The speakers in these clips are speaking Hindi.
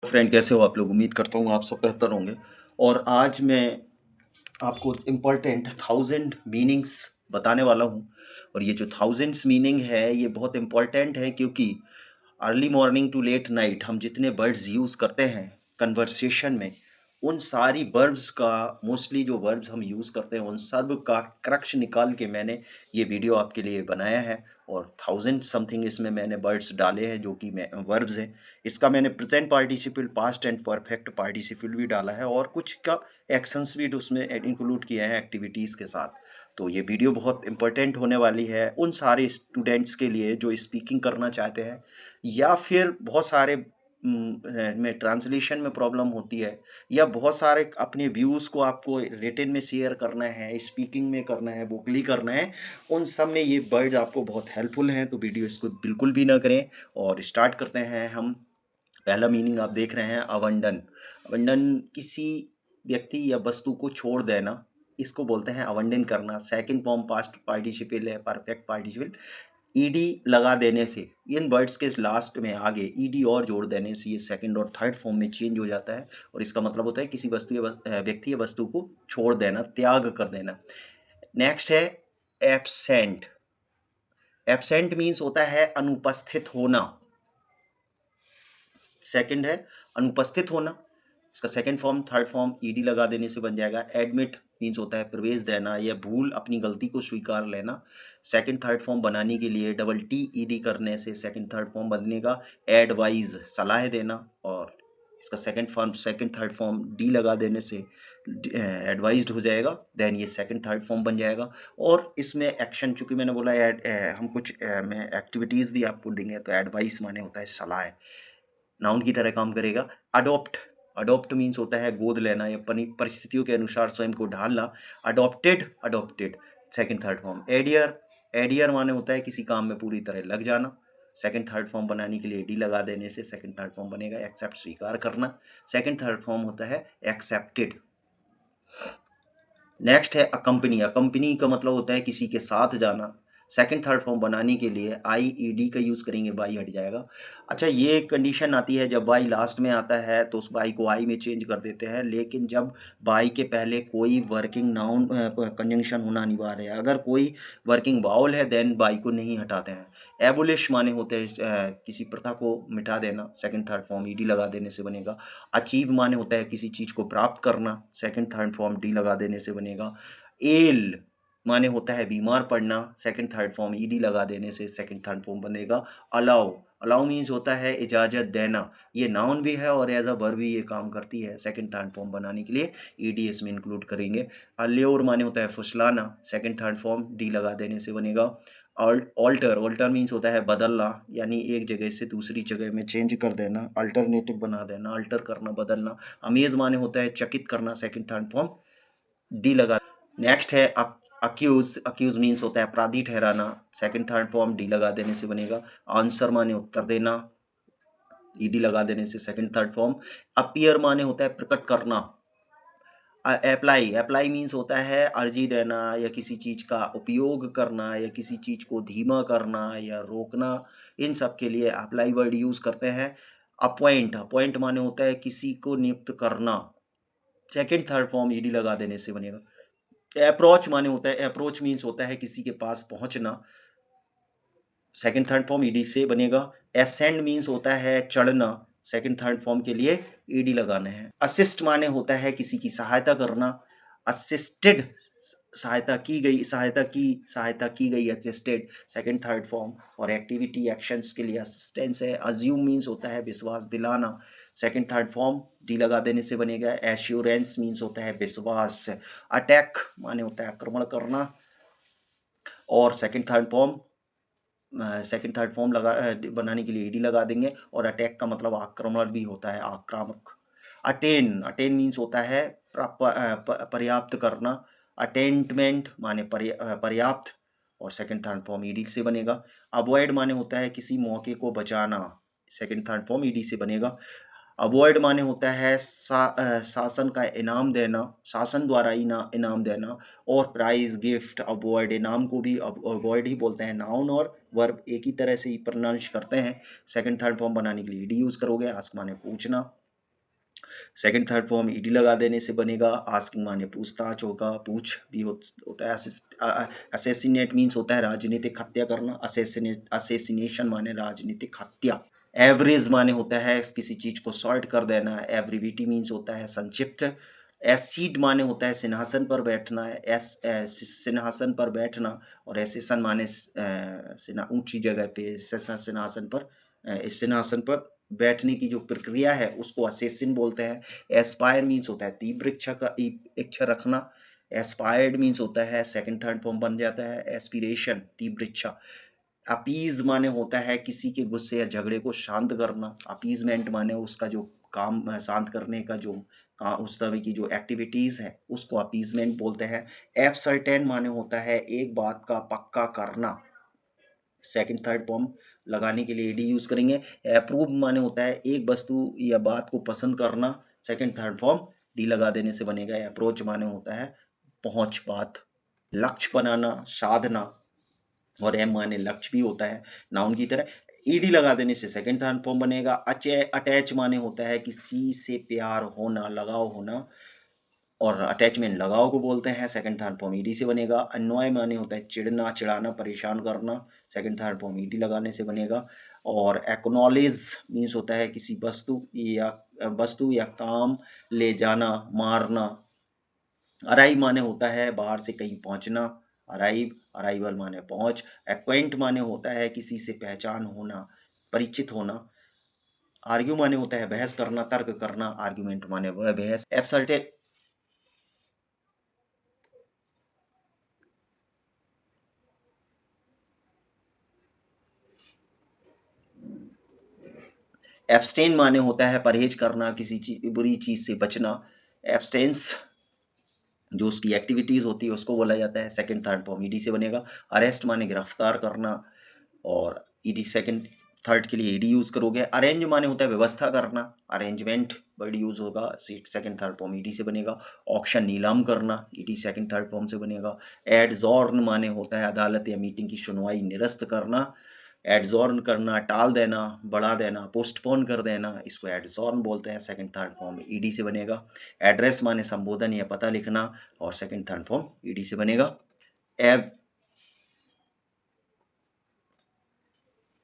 फ्रेंड कैसे हो आप लोग। उम्मीद करता हूँ आप सब बेहतर होंगे। और आज मैं आपको इम्पोर्टेंट 1000 मीनिंग्स बताने वाला हूँ। और ये जो थाउजेंड्स मीनिंग है ये बहुत इम्पोर्टेंट है, क्योंकि early morning to late night हम जितने वर्ड्स यूज़ करते हैं कन्वर्सेशन में, उन सारी वर्ब्स का, मोस्टली जो वर्ब्स हम यूज़ करते हैं उन सब का क्रक्स निकाल के मैंने ये वीडियो आपके लिए बनाया है। और 1000 समथिंग इसमें मैंने वर्ड्स डाले हैं जो कि वर्ब्स हैं। इसका मैंने present participle, past and perfect participle भी डाला है, और कुछ का एक्शंस भी उसमें इंक्लूड किए हैं एक्टिविटीज़ के साथ। तो ये वीडियो बहुत इंपॉर्टेंट होने वाली है उन सारे स्टूडेंट्स के लिए जो स्पीकिंग करना चाहते हैं, या फिर बहुत सारे में ट्रांसलेशन में प्रॉब्लम होती है, या बहुत सारे अपने व्यूज़ को आपको रिटन में शेयर करना है, स्पीकिंग में करना है, वोकली करना है। उन सब में ये वर्ड्स आपको बहुत हेल्पफुल हैं। तो वीडियो इसको बिल्कुल भी ना करें और स्टार्ट करते हैं हम। पहला मीनिंग आप देख रहे हैं अवंडन। अवंडन किसी व्यक्ति या वस्तु को छोड़ देना, इसको बोलते हैं अवंडन करना। सेकंड फॉर्म पास्ट पार्टिसिपल है, परफेक्ट पार्टिसिपल। ईडी लगा देने से, इन वर्ड्स के लास्ट में आगे ईडी और जोड़ देने से ये सेकंड और थर्ड फॉर्म में चेंज हो जाता है, और इसका मतलब होता है किसी वस्तु या व्यक्ति या वस्तु को छोड़ देना, त्याग कर देना। नेक्स्ट है एब्सेंट। एब्सेंट मीन्स होता है अनुपस्थित होना। सेकंड है अनुपस्थित होना, इसका second form, third form ED लगा देने से बन जाएगा। एडमिट मीन्स होता है प्रवेश देना या भूल, अपनी गलती को स्वीकार लेना। सेकंड थर्ड फॉर्म बनाने के लिए डबल टी ईडी करने से सेकंड थर्ड फॉर्म बनेगा। एडवाइज सलाह देना, और इसका सेकंड थर्ड फॉर्म डी लगा देने से एडवाइज्ड हो जाएगा। देन ये सेकंड थर्ड फॉर्म बन जाएगा। और इसमें एक्शन, चूंकि मैंने बोला हम कुछ में एक्टिविटीज़ भी आपको देंगे, तो एडवाइस माने होता है सलाह, नाउन की तरह काम करेगा। अडॉप्ट, अडॉप्ट मीन्स होता है गोद लेना या परिस्थितियों के अनुसार स्वयं को ढालना। Adopted, adopted second third form. Adhere, adhere माने होता है किसी काम में पूरी तरह लग जाना। सेकंड थर्ड फॉर्म बनाने के लिए डी लगा देने से सेकंड थर्ड फॉर्म बनेगा। एक्सेप्ट, स्वीकार करना। सेकंड थर्ड फॉर्म होता है एक्सेप्टेड। नेक्स्ट है अकम्पनी। अकम्पनी का मतलब होता है किसी के साथ जाना। सेकंड थर्ड फॉर्म बनाने के लिए आई ई डी का यूज़ करेंगे, बाई हट जाएगा। अच्छा, ये कंडीशन आती है जब बाई लास्ट में आता है तो उस बाई को आई में चेंज कर देते हैं, लेकिन जब बाई के पहले कोई वर्किंग नाउन कंजंक्शन होना अनिवार्य है, अगर कोई वर्किंग वाउल है देन बाई को नहीं हटाते हैं। एबोलिश माने होते हैं किसी प्रथा को मिटा देना। Second third form E D लगा देने से बनेगा। अचीव माने होता है किसी चीज़ को प्राप्त करना। सेकंड थर्ड फॉर्म डी लगा देने से बनेगा। एल माने होता है बीमार पड़ना। सेकंड थर्ड फॉर्म ईडी लगा देने से सेकंड थर्ड फॉर्म बनेगा। अलाउ, अलाउ मीन्स होता है इजाज़त देना। ये नाउन भी है और एज अ वर्ब भी ये काम करती है। सेकंड थर्ड फॉर्म बनाने के लिए ईडी इसमें इंक्लूड करेंगे। अल्योर माने होता है फुसलाना। सेकंड थर्ड फॉर्म डी लगा देने से बनेगा। ऑल्टर, ऑल्टर मीन्स होता है बदलना, यानी एक जगह से दूसरी जगह में चेंज कर देना, अल्टरनेटिव बना देना, अल्टर करना, बदलना। अमेज माने होता है चकित करना। सेकंड थर्ड फॉर्म डी लगा। नेक्स्ट है अक्यूज। अक्यूज मीन्स होता है अपराधी ठहराना। सेकंड थर्ड फॉर्म डी लगा देने से बनेगा। आंसर माने उत्तर देना, ईडी लगा देने से सेकंड थर्ड फॉर्म। अपीयर माने होता है प्रकट करना। अप्लाई, अप्लाई मीन्स होता है अर्जी देना या किसी चीज़ का उपयोग करना या किसी चीज़ को धीमा करना या रोकना। इन सब के लिए अप्लाई वर्ड यूज़ करते हैं। अपॉइंट, अपॉइंट माने होता है किसी को नियुक्त करना। सेकंड थर्ड फॉर्म ईडी लगा देने से बनेगा। अप्रोच माने होता है, अप्रोच मीन्स होता है किसी के पास पहुंचना। सेकंड थर्ड फॉर्म ईडी से बनेगा। एसेंड मीन्स होता है चढ़ना। सेकंड थर्ड फॉर्म के लिए ईडी लगाना है। असिस्ट माने होता है किसी की सहायता करना। असिस्टेड, सहायता की गई असिस्टेड, सेकंड थर्ड फॉर्म। और एक्टिविटी एक्शंस के लिए असिस्टेंस है। अज्यूम मीन्स होता है विश्वास दिलाना। सेकंड थर्ड फॉर्म डी लगा देने से बनेगा। एश्योरेंस मीन्स होता है विश्वास। अटैक माने होता है आक्रमण करना। और सेकंड थर्ड फॉर्म बनाने के लिए ईडी लगा देंगे। और अटैक का मतलब आक्रमण भी होता है, आक्रामक। अटेन, अटेन मीन्स होता है पर्याप्त करना। अटेनमेंट माने पर्याप्त। और सेकंड थर्ड फॉर्म ईडी से बनेगा। अवॉइड माने होता है किसी मौके को बचाना। सेकंड थर्ड फॉर्म ईडी से बनेगा। अवॉइड माने होता है शासन का इनाम देना, शासन द्वारा इनाम देना। और प्राइज, गिफ्ट, अवॉइड, इनाम को भी अवॉइड ही बोलते हैं। नाउन और वर्ब एक ही तरह से ही प्रोनाउंस करते हैं। सेकंड थर्ड फॉर्म बनाने के लिए ईडी यूज़ करोगे। आस्क माने पूछना। सेकंड थर्ड फॉर्म ईडी लगा देने से बनेगा आस्किंग माने पूछताछ होगा, पूछ भी होता है। असेसिनेट मीन्स होता है राजनीतिक हत्या करना, असेसिनेशन माने राजनीतिक हत्या। एवरेज माने होता है किसी चीज को सॉर्ट कर देना, एब्रीविटी मीन्स होता है संक्षिप्त। एसीड माने होता है सिंहासन पर बैठना है, सिंहासन पर बैठना। और एसेसन माने ऊंची जगह पे सिंहासन पर सिंहासन पर बैठने की जो प्रक्रिया है उसको असेसिन बोलते हैं। एस्पायर मीन्स होता है तीव्र इच्छा का इच्छा रखना। एस्पायर्ड मीन्स होता है सेकंड थर्ड फॉर्म बन जाता है एस्पिरेशन तीव्र इच्छा। अपीज माने होता है किसी के गुस्से या झगड़े को शांत करना। अपीजमेंट माने उसका जो काम शांत करने का जो उस तरह की जो एक्टिविटीज है उसको अपीजमेंट बोलते हैं। एब्सर्टेन माने होता है एक बात का पक्का करना। सेकंड थर्ड फॉर्म लगाने के लिए डी यूज करेंगे। अप्रूव माने होता है एक वस्तु या बात को पसंद करना। सेकंड थर्ड फॉर्म डी लगा देने से बनेगा। अप्रोच माने होता है पहुंच बात। लक्ष्य बनाना साधना। और एम माने लक्ष्य भी होता है नाउन की तरह। ईडी लगा देने से सेकंड थर्ड फॉर्म बनेगा। अटैच माने होता है किसी से प्यार होना लगाव होना। और अटैचमेंट लगाव को बोलते हैं। सेकंड थर्ड फॉर्म ईडी से बनेगा। अन्वय माने होता है चिढ़ना चिढ़ाना परेशान करना। सेकंड थर्ड फॉर्म ईडी लगाने से बनेगा। और एक्नॉलेज मीन्स होता है किसी वस्तु या काम ले जाना मारना। अराइव माने होता है बाहर से कहीं पहुंचना। अराइवल माने पहुंच। एक्वेंट माने होता है किसी से पहचान होना परिचित होना। आर्ग्यू माने होता है बहस करना तर्क करना। आर्ग्यूमेंट माने वह बहस। एब्सटेन माने होता है परहेज करना किसी चीज बुरी चीज से बचना। एब्सटेंस जो उसकी एक्टिविटीज होती है उसको बोला जाता है। सेकंड थर्ड फॉर्म ईडी से बनेगा। अरेस्ट माने गिरफ्तार करना। और ईडी सेकंड थर्ड के लिए ईडी यूज करोगे। अरेंज माने होता है व्यवस्था करना। अरेंजमेंट वर्ड यूज होगा सेकंड थर्ड फॉर्म ईडी से बनेगा। ऑक्शन नीलाम करना ईडी सेकंड थर्ड फॉर्म से बनेगा। एडजॉर्न माने होता है अदालत या मीटिंग की सुनवाई निरस्त करना। एडजॉर्न करना टाल देना बढ़ा देना पोस्टपोन कर देना इसको एडजॉर्न बोलते हैं। सेकंड थर्ड फॉर्म ईडी से बनेगा। एड्रेस माने संबोधन या पता लिखना। और सेकंड थर्ड फॉर्म ईडी से बनेगा। एब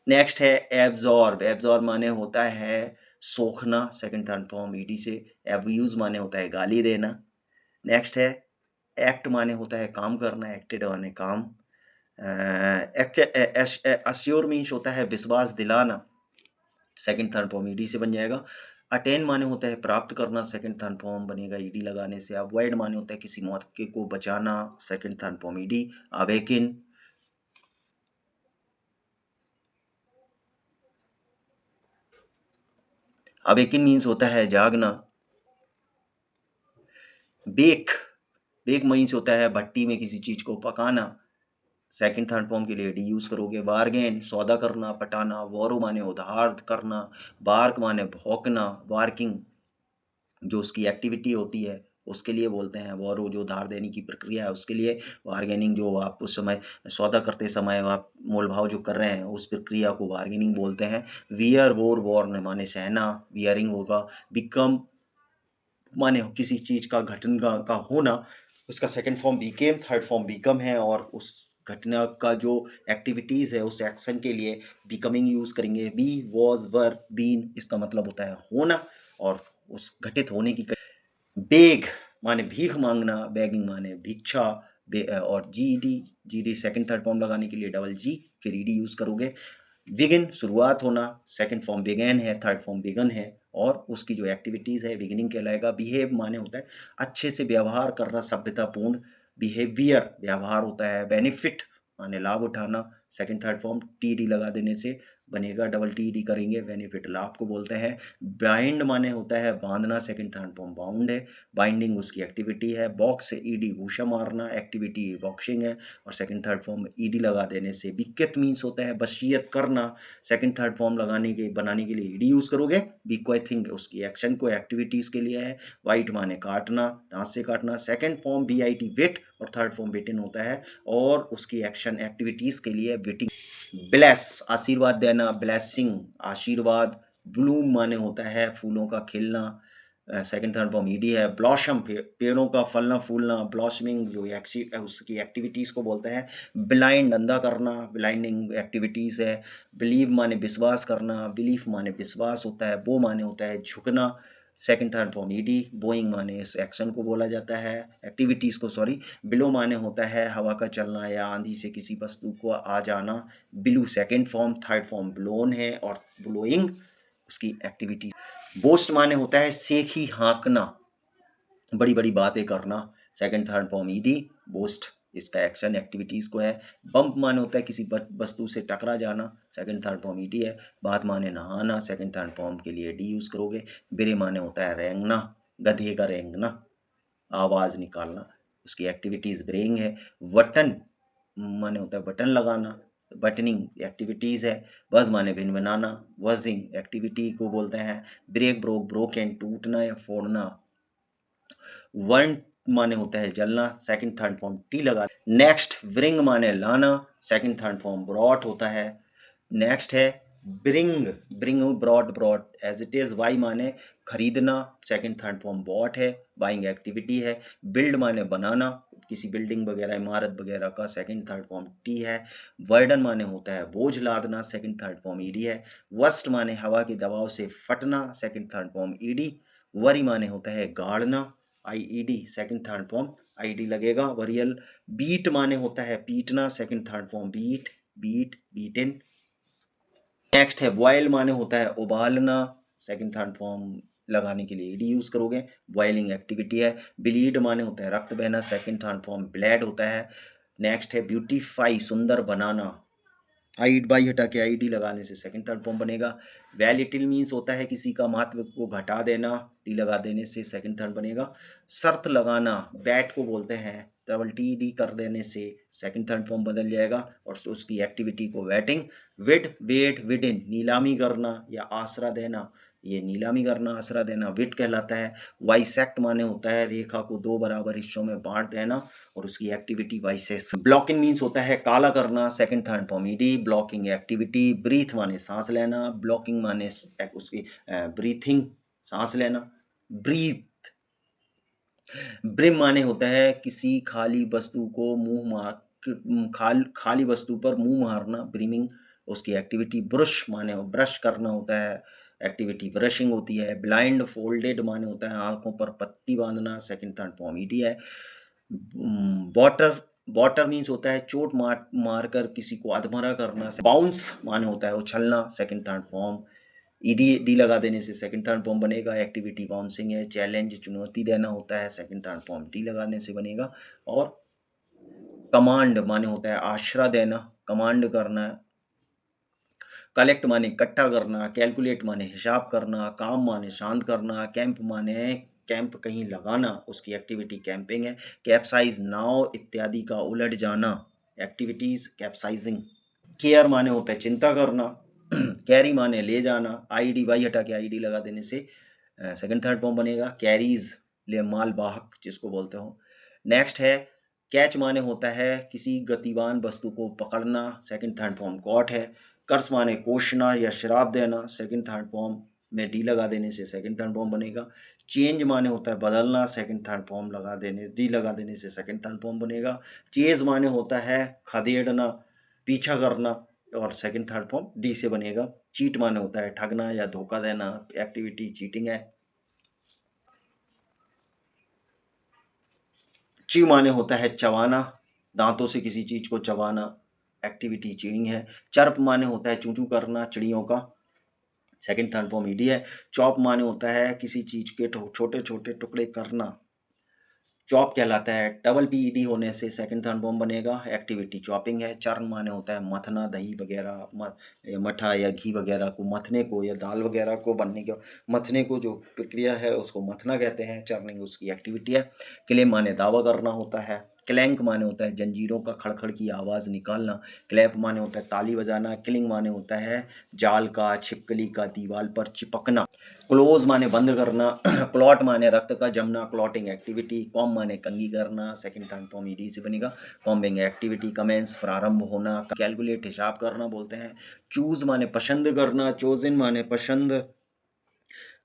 नेक्स्ट है एब्जॉर्ब। एब्जॉर्ब माने होता है सोखना। सेकंड थर्ड फॉर्म ईडी से। एब्यूज माने होता है गाली देना। नेक्स्ट है एक्ट माने होता है काम करना। एक्टेड माने काम। अश्योर मीन्स होता है विश्वास दिलाना। सेकंड थर्ड फॉर्म ईडी से बन जाएगा। अटेन माने होता है प्राप्त करना। सेकंड थर्ड फॉर्म बनेगा ईडी लगाने से। अवॉइड माने होता है किसी मौके को बचाना। Second third form ED. Awaken awaken means होता है जागना। बेक बेक मीन्स होता है भट्टी में किसी चीज को पकाना। सेकंड थर्ड फॉर्म के लिए डी यूज करोगे। बार्गेन सौदा करना पटाना। बोरो माने उधार करना। बार्क माने भौंकना। बार्किंग जो उसकी एक्टिविटी होती है उसके लिए बोलते हैं। बोरो जो उधार देने की प्रक्रिया है उसके लिए। बार्गेनिंग जो आप उस समय सौदा करते समय आप मोल भाव जो कर रहे हैं उस प्रक्रिया को बार्गेनिंग बोलते हैं। वियर वोर वॉर्न माने सहना। वियरिंग होगा। बिकम माने किसी चीज का घटना का होना उसका second form became. Third form become है। और उस घटना का जो एक्टिविटीज है उस एक्शन के लिए बिकमिंग यूज करेंगे। बी वॉज वर बीन इसका मतलब होता है होना और उस घटित होने की। बेग माने भीख मांगना। बेगिंग माने भिक्षा। और G D second third form लगाने के लिए डबल जी फिर ईडी यूज करोगे। बिगिन शुरुआत होना। सेकंड फॉर्म बिगेन है। थर्ड फॉर्म बिगन है। और उसकी जो एक्टिविटीज है बिगिनिंग कहलाएगा। बिहेव माने होता है अच्छे से व्यवहार करना सभ्यतापूर्ण। बिहेवियर व्यवहार होता है। बेनिफिट माने लाभ उठाना। Second third form T D लगा देने से बनेगा। डबल टी डी करेंगे बेनिफिट लाभ को बोलते हैं। बाइंड माने होता है बांधना। सेकंड थर्ड फॉर्म बाउंड है। बाइंडिंग उसकी एक्टिविटी है। बॉक्स ईडी घूसा मारना एक्टिविटी बॉक्सिंग है। और सेकंड थर्ड फॉर्म ईडी लगा देने से बिक्कत मीन्स होता है वसीयत करना। सेकंड थर्ड फॉर्म बनाने के लिए ईडी यूज करोगे। बिक्वेथिंग उसकी एक्शन को एक्टिविटीज के लिए है। वाइट माने काटना दांत से काटना। सेकंड फॉर्म बीआईटी वेट और थर्ड फॉर्म बिटिन होता है और उसकी एक्शन एक्टिविटीज के लिए बिटिंग। ब्लेस आशीर्वाद देना। ब्लेसिंग आशीर्वाद। ब्लूम माने होता है फूलों का खिलना। सेकंड थर्ड फॉर्म ईडी है। ब्लॉसम पेड़ों का फलना फूलना, ब्लॉसमिंग जो उसकी एक्टिविटीज़ को बोलते हैं। ब्लाइंड अंधा करना, ब्लाइंडिंग एक्टिविटीज़ है। बिलीव माने विश्वास करना, बिलीफ माने विश्वास होता है। बो माने होता है झुकना, second third form ED. Boeing माने इस एक्शन को बोला जाता है, एक्टिविटीज़ को सॉरी। बिलो माने होता है हवा का चलना या आंधी से किसी वस्तु को आ जाना। Blew second form, third form blown है और ब्लोइंग उसकी एक्टिविटी। बोस्ट माने होता है सेखी हाँकना, बड़ी बड़ी बातें करना, second third form ED. Boast इसका एक्शन एक्टिविटीज़ को है। बम्प माने होता है किसी वस्तु से टकरा जाना, सेकंड थर्ड फॉर्म ईडी है। बात माने नहाना, सेकंड थर्ड फॉर्म के लिए डी यूज़ करोगे। बिरे माने होता है रेंगना, गधे का रेंगना, आवाज़ निकालना, उसकी एक्टिविटीज़ ब्रेइंग है। बटन माने होता है बटन लगाना, बटनिंग एक्टिविटीज़ है। बज माने भिनभिनाना, वजिंग एक्टिविटी को बोलते हैं। ब्रेक ब्रोक ब्रोकन टूटना या फोड़ना। वन माने होता है जलना, सेकंड थर्ड फॉर्म टी लगा। नेक्स्ट ब्रिंग माने लाना, सेकंड थर्ड फॉर्म ब्रॉट होता है। नेक्स्ट है bring, bring brought brought as it is. Buy माने खरीदना, सेकंड थर्ड फॉर्म बॉट है, बाइंग एक्टिविटी है। बिल्ड माने बनाना, किसी बिल्डिंग वगैरह इमारत वगैरह का, सेकंड थर्ड फॉर्म टी है। वर्डन माने होता है बोझ लादना, सेकंड थर्ड फॉर्म ईडी है। वस्ट माने हवा के दबाव से फटना, second third form ED. Bury माने होता है गाड़ना, IED, second third form ID लगेगा वरियल। बीट माने होता है पीटना, second third form beat, beat beaten. Next है बॉयल माने होता है उबालना, सेकंड थर्ड फॉर्म लगाने के लिए ईडी यूज़ करोगे, बॉइलिंग एक्टिविटी है। ब्लीड माने होता है रक्त बहना, सेकंड थर्ड फॉर्म ब्लैड होता है। नेक्स्ट है ब्यूटीफाई, सुंदर बनाना, आईड बाई हटा के आईडी लगाने से सेकंड थर्ड फॉर्म बनेगा। वैलिटिल मीन्स होता है किसी का महत्व को घटा देना, टी लगा देने से सेकंड थर्ड बनेगा। शर्त लगाना, बैट को बोलते हैं, डबल टी डी कर देने से सेकंड थर्ड फॉर्म बदल जाएगा और उसकी एक्टिविटी को वेटिंग। विड वेट विडिन, नीलामी करना या आसरा देना, ये नीलामी करना आसरा देना विड कहलाता है। वाइसेक्ट माने होता है रेखा को दो बराबर हिस्सों में बांट देना और उसकी एक्टिविटी वाइसेस। ब्लॉकिंग मीन्स होता है काला करना, second third form ED, blocking activity. Breathe माने सांस लेना, ब्लॉकिंग माने उसकी ब्रीथिंग सांस लेना। ब्रीथ। ब्रिम माने होता है किसी खाली वस्तु को मुंह मार, खाली वस्तु पर मुंह मारना, ब्रीमिंग उसकी एक्टिविटी। ब्रश माने ब्रश करना होता है, एक्टिविटी ब्रशिंग होती है। ब्लाइंड फोल्डेड माने होता है आंखों पर पट्टी बांधना, सेकंड थर्ड फॉर्म ईडी है। बॉटर, बॉटर मीन्स होता है चोट मारकर किसी को अधमरा करना। बाउंस माने होता है उछलना, second third form ED D लगा देने से सेकंड थर्ड फॉर्म बनेगा, एक्टिविटी बाउंसिंग है। चैलेंज चुनौती देना होता है, सेकंड थर्ड फॉर्म डी लगाने से बनेगा। और कमांड माने होता है आश्रय देना, कमांड करना है। कलेक्ट माने इकट्ठा करना, कैलकुलेट माने हिसाब करना, काम माने शांत करना, कैंप माने कैंप कहीं लगाना, उसकी एक्टिविटी कैंपिंग है। कैप्साइज नाव इत्यादि का उलट जाना, एक्टिविटीज कैप्साइजिंग। केयर माने होता है चिंता करना, कैरी माने ले जाना, आईडी वाई हटा के आईडी लगा देने से सेकंड थर्ड फॉर्म बनेगा। कैरीज ले माल वाहक जिसको बोलते हो। नेक्स्ट है कैच माने होता है किसी गतिवान वस्तु को पकड़ना, सेकंड थर्ड फॉर्म कॉट है। कर्स माने कोसना या श्राप देना, सेकंड थर्ड फॉर्म में डी लगा देने से सेकंड थर्ड फॉर्म बनेगा। चेंज माने होता है बदलना, सेकंड थर्ड फॉर्म लगा देने डी लगा देने से सेकंड थर्ड फॉर्म बनेगा। चेज माने होता है खदेड़ना, पीछा करना और सेकंड थर्ड फॉर्म डी से बनेगा। चीट माने होता है ठगना या धोखा देना, एक्टिविटी चीटिंग है। ची माने होता है चबाना, दांतों से किसी चीज को चबाना, एक्टिविटी च्यूइंग है। चर्प माने होता है चूं चूं करना चिड़ियों का, सेकंड थर्ड फॉर्म ईडी है। चॉप माने होता है किसी चीज के छोटे छोटे टुकड़े करना, चॉप कहलाता है। डबल पीईडी होने से सेकंड थर्ड फॉर्म बनेगा, एक्टिविटी चॉपिंग है। चर्न माने होता है मथना, दही वगैरह मठा या घी वगैरह को मथने को, या दाल वगैरह को बनने के मथने को जो प्रक्रिया है उसको मथना कहते हैं। चर्निंग उसकी एक्टिविटी है। क्लेम माने दावा करना होता है। क्लैंक माने होता है जंजीरों का खड़खड़ की आवाज़ निकालना। क्लैप माने होता है ताली बजाना। किलिंग माने होता है जाल का, छिपकली का दीवार पर चिपकना। क्लोज माने बंद करना। क्लॉट माने रक्त का जमना, क्लॉटिंग एक्टिविटी। कॉम माने कंघी करना, सेकंड थर्ड फॉर्म ईडी से बनेगा, कॉम्बिंग एक्टिविटी। कमेंस प्रारंभ होना, कैलकुलेट हिसाब करना बोलते हैं। चूज माने पसंद करना, चोजन माने पसंद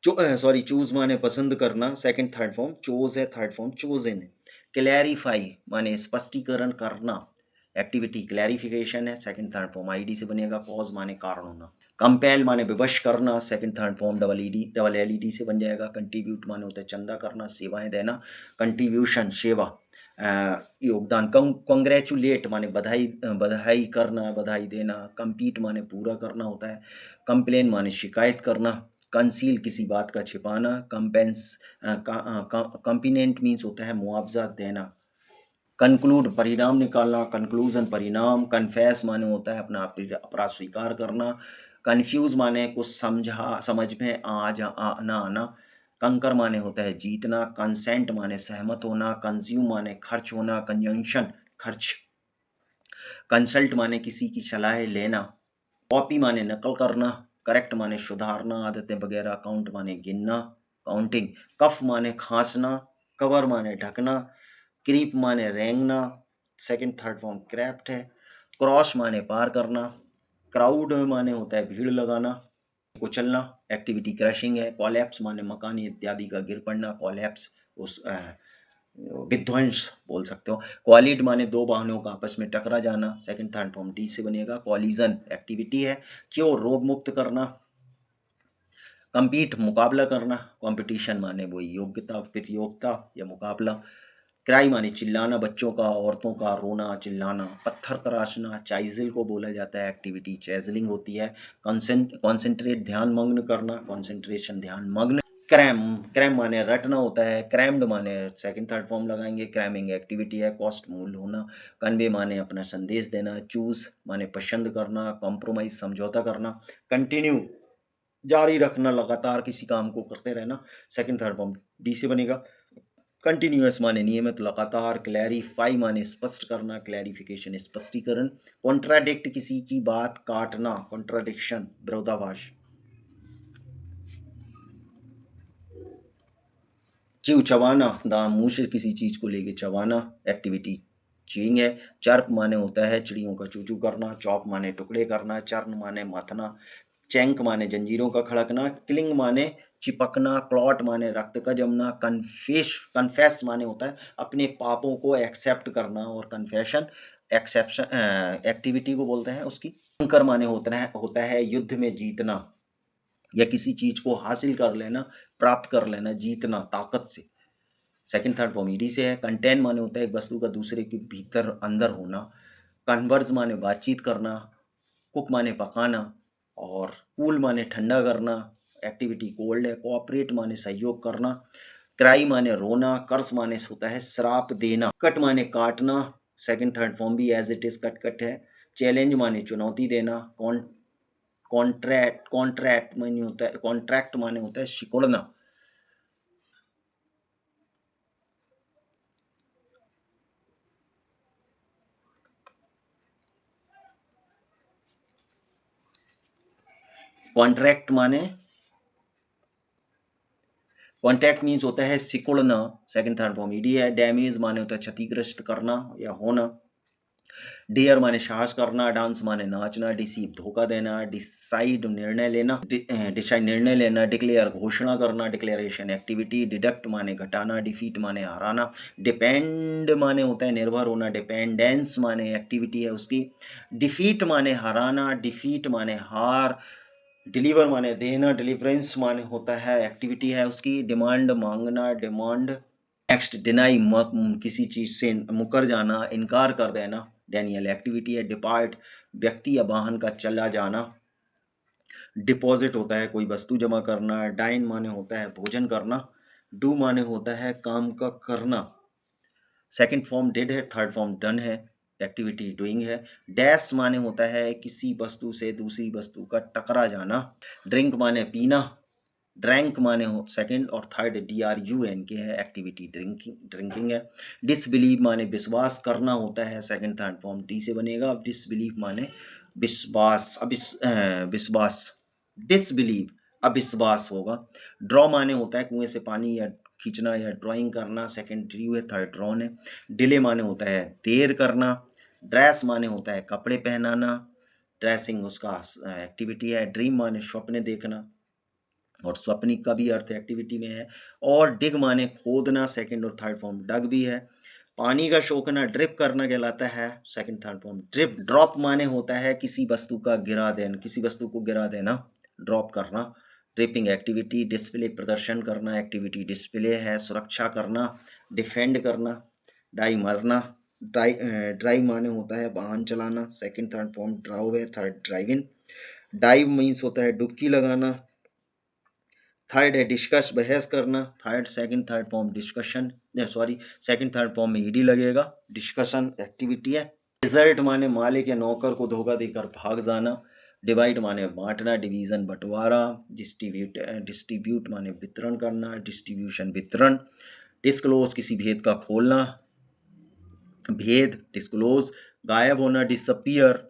सॉरी, चूज़ माने पसंद करना, सेकंड थर्ड फॉर्म चोज़ है, थर्ड फॉर्म चोज़न है। क्लैरिफ़ाई माने स्पष्टीकरण करना, एक्टिविटी क्लैरिफ़िकेशन है, सेकंड थर्ड फॉर्म आईडी से बनेगा। कॉज़ माने कारण होना। कंपेल माने विवश करना, second third form double ED double LED से बन जाएगा। कंट्रीब्यूट माने होता है चंदा करना, सेवाएं देना, कंट्रीब्यूशन सेवा, योगदान। कॉन्ग्रेचुलेट माने बधाई करना, बधाई देना। कंपीट माने पूरा करना होता है। कंप्लेन माने शिकायत करना। कंसील किसी बात का छिपाना। कंपिनेंट मीन्स होता है मुआवजा देना। कंक्लूड परिणाम निकालना, कंक्लूजन परिणाम। कन्फेस माने होता है अपना अपराध स्वीकार करना। कन्फ्यूज माने कुछ समझ में ना आना। कंकर माने होता है जीतना। कंसेंट माने सहमत होना। कंज्यूम माने खर्च होना, कंजंक्शन खर्च। कंसल्ट माने किसी की सलाह लेना। कॉपी माने नकल करना। करेक्ट माने सुधारना, आदतें वगैरह। काउंट माने गिनना, काउंटिंग। कफ माने खांसना। कवर माने ढकना। क्रीप माने रेंगना, सेकंड थर्ड फॉर्म क्रैफ्ट है। क्रॉस माने पार करना। क्राउड माने होता है भीड़ लगाना, कुचलना। एक्टिविटी क्रशिंग है। कॉलेप्स माने मकान इत्यादि का गिर पड़ना, कॉलेप्स उस विध्वंस बोल सकते हो। क्वालिड माने दो वाहनों का आपस में टकरा जाना, सेकंड थर्ड फॉर्म डी से बनेगा। कॉलिजन एक्टिविटी है। क्योर रोग मुक्त करना। कंपीट मुकाबला करना, कंपटीशन माने वही योग्यता, प्रतियोगिता या मुकाबला। क्राई माने चिल्लाना, बच्चों का, औरतों का रोना चिल्लाना। पत्थर तराशना चाइजिल को बोला जाता है, एक्टिविटी चैजलिंग होती है। कॉन्सेंट्रेट ध्यान मग्न करना, कॉन्सेंट्रेशन ध्यान मग्न। क्रैम क्रैम माने रटना होता है। क्रैम्ड माने सेकंड थर्ड फॉर्म लगाएंगे, क्रैमिंग एक्टिविटी है। कॉस्ट मूल होना। कन्वे माने अपना संदेश देना। चूज माने पसंद करना, कॉम्प्रोमाइज समझौता करना। कंटिन्यू जारी रखना, लगातार किसी काम को करते रहना, सेकंड थर्ड फॉर्म डी से बनेगा। कंटिन्यूअस माने नियमित लगातार। क्लैरिफाई माने स्पष्ट करना, क्लैरिफिकेशन स्पष्टीकरण। कॉन्ट्राडिक्ट किसी की बात काटना, कॉन्ट्राडिक्शन विरोधाभास। च्यू चबाना, दाम मुंह से किसी चीज को लेके चबाना, एक्टिविटी च्यूइंग है। चर्प माने होता है चिड़ियों का चूचू करना। चॉप माने टुकड़े करना। चर्न माने मथना। चैंक माने जंजीरों का खड़कना। क्लिंग माने चिपकना। क्लॉट माने रक्त का जमना। कन्फेस माने होता है अपने पापों को एक्सेप्ट करना, और कन्फेशन एक्सेप्शन एक्टिविटी को बोलते हैं उसकी। कंकर माने होता है युद्ध में जीतना या किसी चीज को हासिल कर लेना, प्राप्त कर लेना, जीतना ताकत से, सेकंड थर्ड फॉर्म ईडी से है। कंटेन माने होता है एक वस्तु का दूसरे के भीतर अंदर होना। कन्वर्ज माने बातचीत करना। कुक माने पकाना, और कूल माने ठंडा करना, एक्टिविटी कोल्ड है। कोऑपरेट माने सहयोग करना। क्राई माने रोना। कर्स माने होता है श्राप देना। कट माने काटना, सेकंड थर्ड फॉर्म भी as it is cut cut है। चैलेंज माने चुनौती देना। कॉन्ट्रैक्ट माने होता है सिकुड़ना। कॉन्ट्रैक्ट माने कॉन्टैक्ट मीन्स होता है सिकुड़ना, सेकंड थर्ड फॉर्म ईडी है। डैमेज माने होता है क्षतिग्रस्त करना या होना। डेयर माने साहस करना। डांस माने नाचना। डिसीव धोखा देना। डिसाइड निर्णय लेना। डिसाइड निर्णय लेना। डिक्लेयर घोषणा करना, डिक्लेरेशन एक्टिविटी। डिडक्ट माने घटाना। डिफीट माने हराना। डिपेंड माने होता है निर्भर होना। डिपेंडेंस माने एक्टिविटी है उसकी। डिफीट माने हराना। डिफीट माने हार। डिलीवर माने देना। डिलीवरेंस माने होता है एक्टिविटी है उसकी। डिमांड मांगना। डिमांड। नेक्स्ट डिनाई किसी चीज से मुकर जाना, इनकार कर देना, डेनियल एक्टिविटी है। डिपार्ट व्यक्ति या वाहन का चला जाना। डिपॉजिट होता है कोई वस्तु जमा करना। डाइन माने होता है भोजन करना। डू माने होता है काम का करना, सेकंड फॉर्म डिड है, थर्ड फॉर्म डन है, एक्टिविटी डूइंग है। डैश माने होता है किसी वस्तु से दूसरी वस्तु का टकरा जाना। ड्रिंक माने पीना। ड्रैंक माने हो सेकंड और थर्ड DRUNK है, एक्टिविटी ड्रिंकिंग है। डिसबिलीव माने विश्वास करना होता है, सेकंड थर्ड फॉर्म डी से बनेगा। अब डिसबिलीव माने विश्वास, विश्वास। डिसबिलीव अविश्वास होगा। ड्रॉ माने होता है कुएं से पानी या खींचना या ड्राइंग करना, सेकंड ड्रू है, थर्ड ड्रॉन है। डिले माने होता है देर करना। ड्रेस माने होता है कपड़े पहनाना, ड्रेसिंग उसका एक्टिविटी है। ड्रीम माने स्वप्न देखना। और स्वप्निक का भी अर्थ एक्टिविटी में है। और डिग माने खोदना, सेकंड और थर्ड फॉर्म डग भी है। पानी का सोखना ड्रिप करना कहलाता है, second third form drip. Drop माने होता है किसी वस्तु का गिरा देना, किसी वस्तु को गिरा देना, ड्रॉप करना। ड्रिपिंग एक्टिविटी, डिस्प्ले प्रदर्शन करना, एक्टिविटी डिस्प्ले है। सुरक्षा करना, डिफेंड करना। डाई मरना, ड्राइव माने होता है वाहन चलाना, सेकंड थर्ड फॉर्म ड्राइव है, थर्ड ड्राइविंग। डाइव मीन्स होता है डुबकी लगाना। थर्ड है डिस्कस, बहस करना, third second third form discussion, sorry second third form में ईडी लगेगा, डिस्कशन एक्टिविटी है। डिजर्ट माने मालिक या नौकर को धोखा देकर भाग जाना। डिवाइड माने बांटना, डिवीजन बंटवारा। डिस्ट्रीब्यूट माने वितरण करना, डिस्ट्रीब्यूशन वितरण। डिस्क्लोज किसी भेद का खोलना, भेद डिस्क्लोज। गायब होना, डिसअपियर,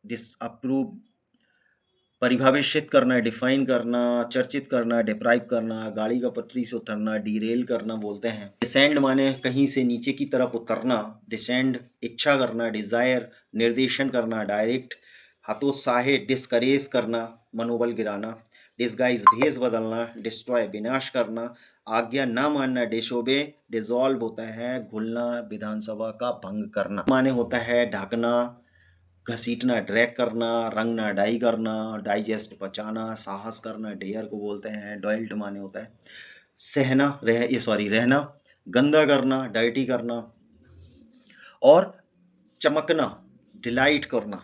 डिसअप्रूव। परिभाषित करना, डिफाइन करना, चर्चित करना, डिप्राइव करना। गाड़ी का पटरी से उतरना, डीरेल करना बोलते हैं। डिसेंड माने कहीं से नीचे की तरफ उतरना, डिसेंड इच्छा करना, डिजायर निर्देशन करना, डायरेक्ट। हतोत्साहित डिस्करेज करना, मनोबल गिराना। डिसगाइज भेष बदलना, डिस्ट्रॉय विनाश करना। आज्ञा ना मानना, डिसोबे। डिसॉल्व होता है घुलना, विधानसभा का भंग करना। माने होता है ढकना, घसीटना, ड्रैग करना, रंगना, डाई करना, डाइजेस्ट पचाना, साहस करना, डेयर को बोलते हैं। डॉइल्ट माने होता है सहना, रहना, गंदा करना, डर्टी करना। और चमकना, डिलाइट करना,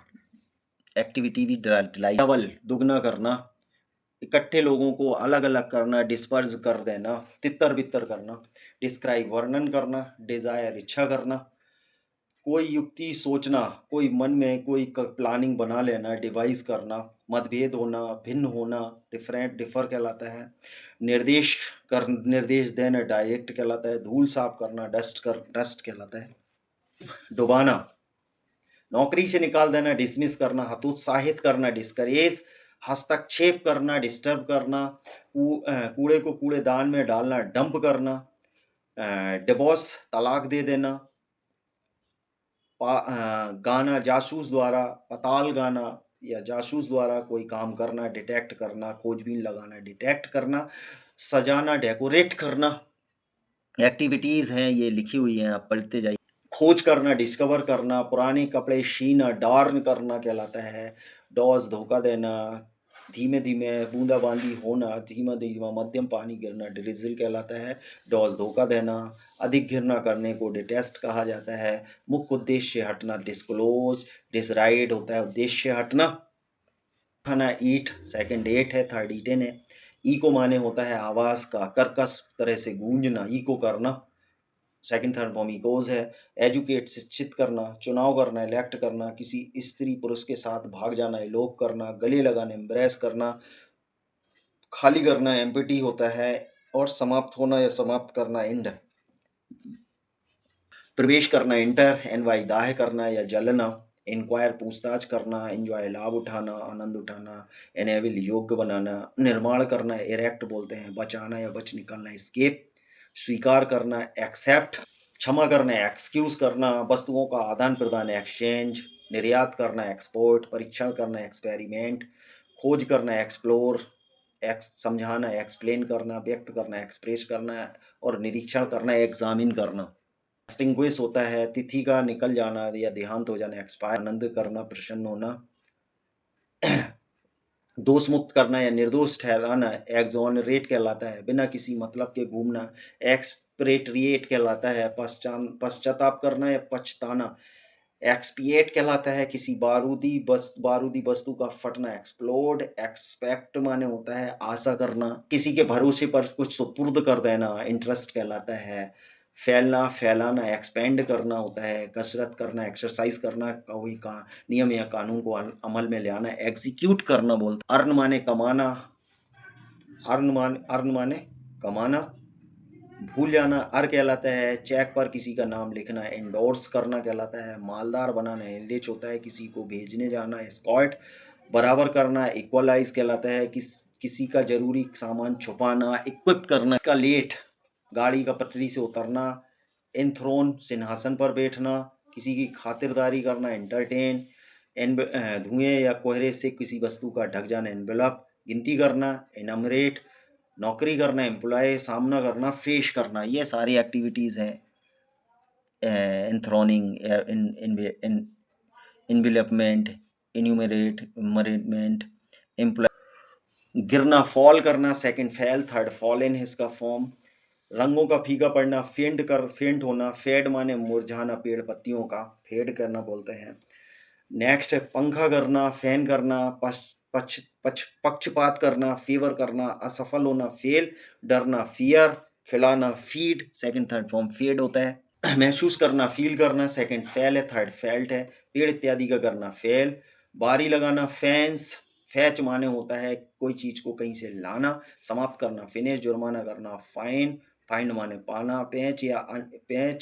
एक्टिविटी भी डिलाइट। डबल दुगना करना, इकट्ठे लोगों को अलग अलग करना, डिस्पर्स कर देना, तितर बितर करना। डिस्क्राइब वर्णन करना, डिजायर इच्छा करना। कोई युक्ति सोचना, कोई मन में कोई प्लानिंग बना लेना, डिवाइस करना। मतभेद होना, भिन्न होना, डिफर कहलाता है। निर्देश देना, डायरेक्ट कहलाता है। धूल साफ करना, डस्ट कहलाता है। डुबाना, नौकरी से निकाल देना, डिसमिस करना। हतोत्साहित करना, डिस्करेज। हस्तक्षेप करना, डिस्टर्ब करना। कूड़े को कूड़ेदान में डालना, डंप करना। डिवोर्स तलाक दे देना। गाना, जासूस द्वारा पताल गाना या जासूस द्वारा कोई काम करना, डिटेक्ट करना। खोजबीन लगाना, डिटेक्ट करना। सजाना, डेकोरेट करना। एक्टिविटीज़ हैं ये लिखी हुई हैं, आप पढ़ते जाइए। खोज करना, डिस्कवर करना। पुराने कपड़े शीना, डार्न करना कहलाता है। डॉज धोखा देना, धीमे धीमे बूंदाबांदी होना, धीमा धीमा मध्यम पानी गिरना, ड्रिजिल कहलाता है। डॉज धोखा देना, अधिक घृणा करने को डिटेस्ट कहा जाता है। मुख्य उद्देश्य हटना, डिस्क्लोज। डिसराइड होता है उद्देश्य हटना। खाना, ईट, सेकंड एट है, थर्ड ईटेन है। इको माने होता है आवाज़ का कर्कश तरह से गूंजना, इको करना, सेकंड थर्ड फॉर्म इकोज है। एजुकेट शिक्षित करना, चुनाव करना, इलेक्ट करना। किसी स्त्री पुरुष के साथ भाग जाना, एलोप करना। गले लगाना, एम्ब्रेस करना। खाली करना, एम्प्टी होता है। और समाप्त होना या समाप्त करना, एंड। प्रवेश करना, एंटर। एनवाई दाह करना या जलना। इंक्वायर पूछताछ करना। एंजॉय लाभ उठाना, आनंद उठाना। एनेबल योग्य बनाना। निर्माण करना, इरेक्ट बोलते हैं। बचाना या बच निकलना, एस्केप। स्वीकार करना, एक्सेप्ट। क्षमा करना, एक्सक्यूज करना। वस्तुओं का आदान प्रदान, एक्सचेंज। निर्यात करना, एक्सपोर्ट। परीक्षण करना, एक्सपेरिमेंट। खोज करना, एक्सप्लोर। समझाना, एक्सप्लेन करना। व्यक्त करना, एक्सप्रेस करना। और निरीक्षण करना, एग्जामिन करना। एक्सटिंग्विश होता है तिथि का निकल जाना या देहांत हो जाना, एक्सपायर। आनंद करना, प्रसन्न होना। दोष मुक्त करना या निर्दोष ठहराना, एक्सोनरेट कहलाता है। बिना किसी मतलब के घूमना, एक्सप्रेट्रिएट कहलाता है। पश्चाताप करना या पछताना, एक्सपिएट कहलाता है। किसी बारूदी वस्तु का फटना, एक्सप्लोड। एक्सपेक्ट माने होता है आशा करना। किसी के भरोसे पर कुछ सुपुर्द कर देना, इंटरेस्ट कहलाता है। फैलना, फैलाना, एक्सपेंड करना होता है। कसरत करना, एक्सरसाइज करना। कोई का नियम या कानून को अमल में ले आना, एग्जीक्यूट करना बोलते। अर्न माने कमाना, अर्न माने कमाना। भूल जाना अर कहलाता है। चेक पर किसी का नाम लिखना, एंडोर्स करना कहलाता है। मालदार बनाना, एनरिच होता है किसी को भेजने जाना। एस्कॉर्ट बराबर करना, इक्वलाइज कहलाता है। किसी का जरूरी सामान छुपाना। इक्विप करना, इसका लेट गाड़ी का पटरी से उतरना। एंथ्रोन सिंहासन पर बैठना। किसी की खातिरदारी करना, एंटरटेन। धुएं या कोहरे से किसी वस्तु का ढक जाना, एनवेलप। गिनती करना, एनमरेट, नौकरी करना, एम्प्लॉय, सामना करना, फेस करना, ये सारी एक्टिविटीज़ हैं एंथ्रोनिंग, इन्वेलपमेंट, इन्यूमरेट, मरेटमेंट, एम्प्लॉय, गिरना, फॉल करना, सेकंड फेल, थर्ड फॉलन है इसका फॉर्म। रंगों का फीका पड़ना, फेंट होना, फेड माने मुरझाना, पेड़ पत्तियों का फेड करना बोलते हैं। नेक्स्ट है पंखा करना, फैन करना, पक्षपात करना, फेवर करना, असफल होना, फेल, डरना, फियर, खिलाना, feed, second third form fed होता है। महसूस करना, फील करना, सेकंड फेल है, थर्ड फेल्ट है। पेड़ इत्यादि का करना फेल। बारी लगाना, फेंस, फैच माने होता है कोई चीज को कहीं से लाना। समाप्त करना, फिनिश। जुर्माना करना, फाइन, फाइंड माने पाना। पेंच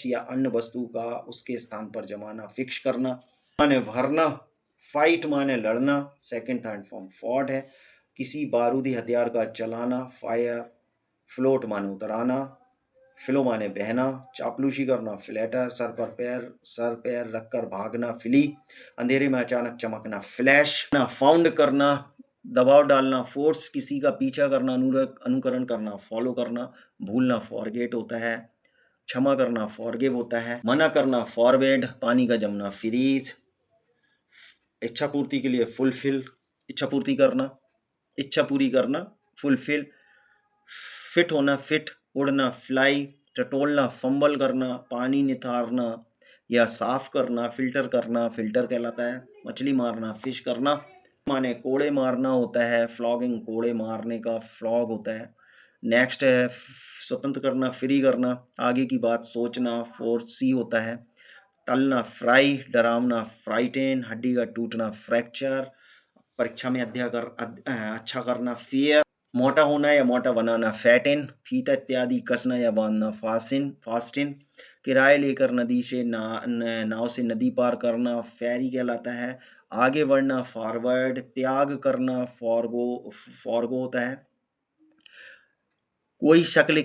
या अन्य वस्तु का उसके स्थान पर जमाना, फिक्स करना। माने भरना, फाइट माने लड़ना, सेकंड थर्ड फॉर्म फॉट है। किसी बारूदी हथियार का चलाना, फायर। फ्लोट माने उतराना, फ्लो माने बहना। चापलूसी करना, फ्लैटर। सर पैर रखकर भागना, फ्ली। अंधेरे में अचानक चमकना, फ्लैश। फाउंड करना, दबाव डालना, फोर्स। किसी का पीछा करना, अनुकरण करना, फॉलो करना। भूलना, फॉरगेट होता है। क्षमा करना, फॉरगिव होता है। मना करना, फॉरवर्ड। पानी का जमना, फ्रीज। इच्छा पूर्ति के लिए फुलफिल, इच्छा पूर्ति करना, इच्छा पूरी करना, फुलफिल। फिट होना, फिट। उड़ना, फ्लाई। टटोलना, फंबल करना, पानी निथारना या साफ करना, फिल्टर करना, फिल्टर कहलाता है। मछली मारना, फिश करना, माने कोड़े मारना होता है। फ्लॉगिंग, कोड़े मारने का फ्लॉग होता है। नेक्स्ट है स्वतंत्र करना, फ्री करना, आगे की बात सोचना, फोर्सी होता है। तलना, फ्राई। डरावना, फ्राइटेन। हड्डी का टूटना, फ्रैक्चर। परीक्षा में अच्छा करना, फियर। मोटा होना या मोटा बनाना, फैटिन। फीता इत्यादि कसना या बांधना, फास्टिन। किराए लेकर नदी से नाव से नदी पार करना, फेरी कहलाता है। आगे बढ़ना, फॉरवर्ड। त्याग करना, फॉरगो होता है। कोई शक्ल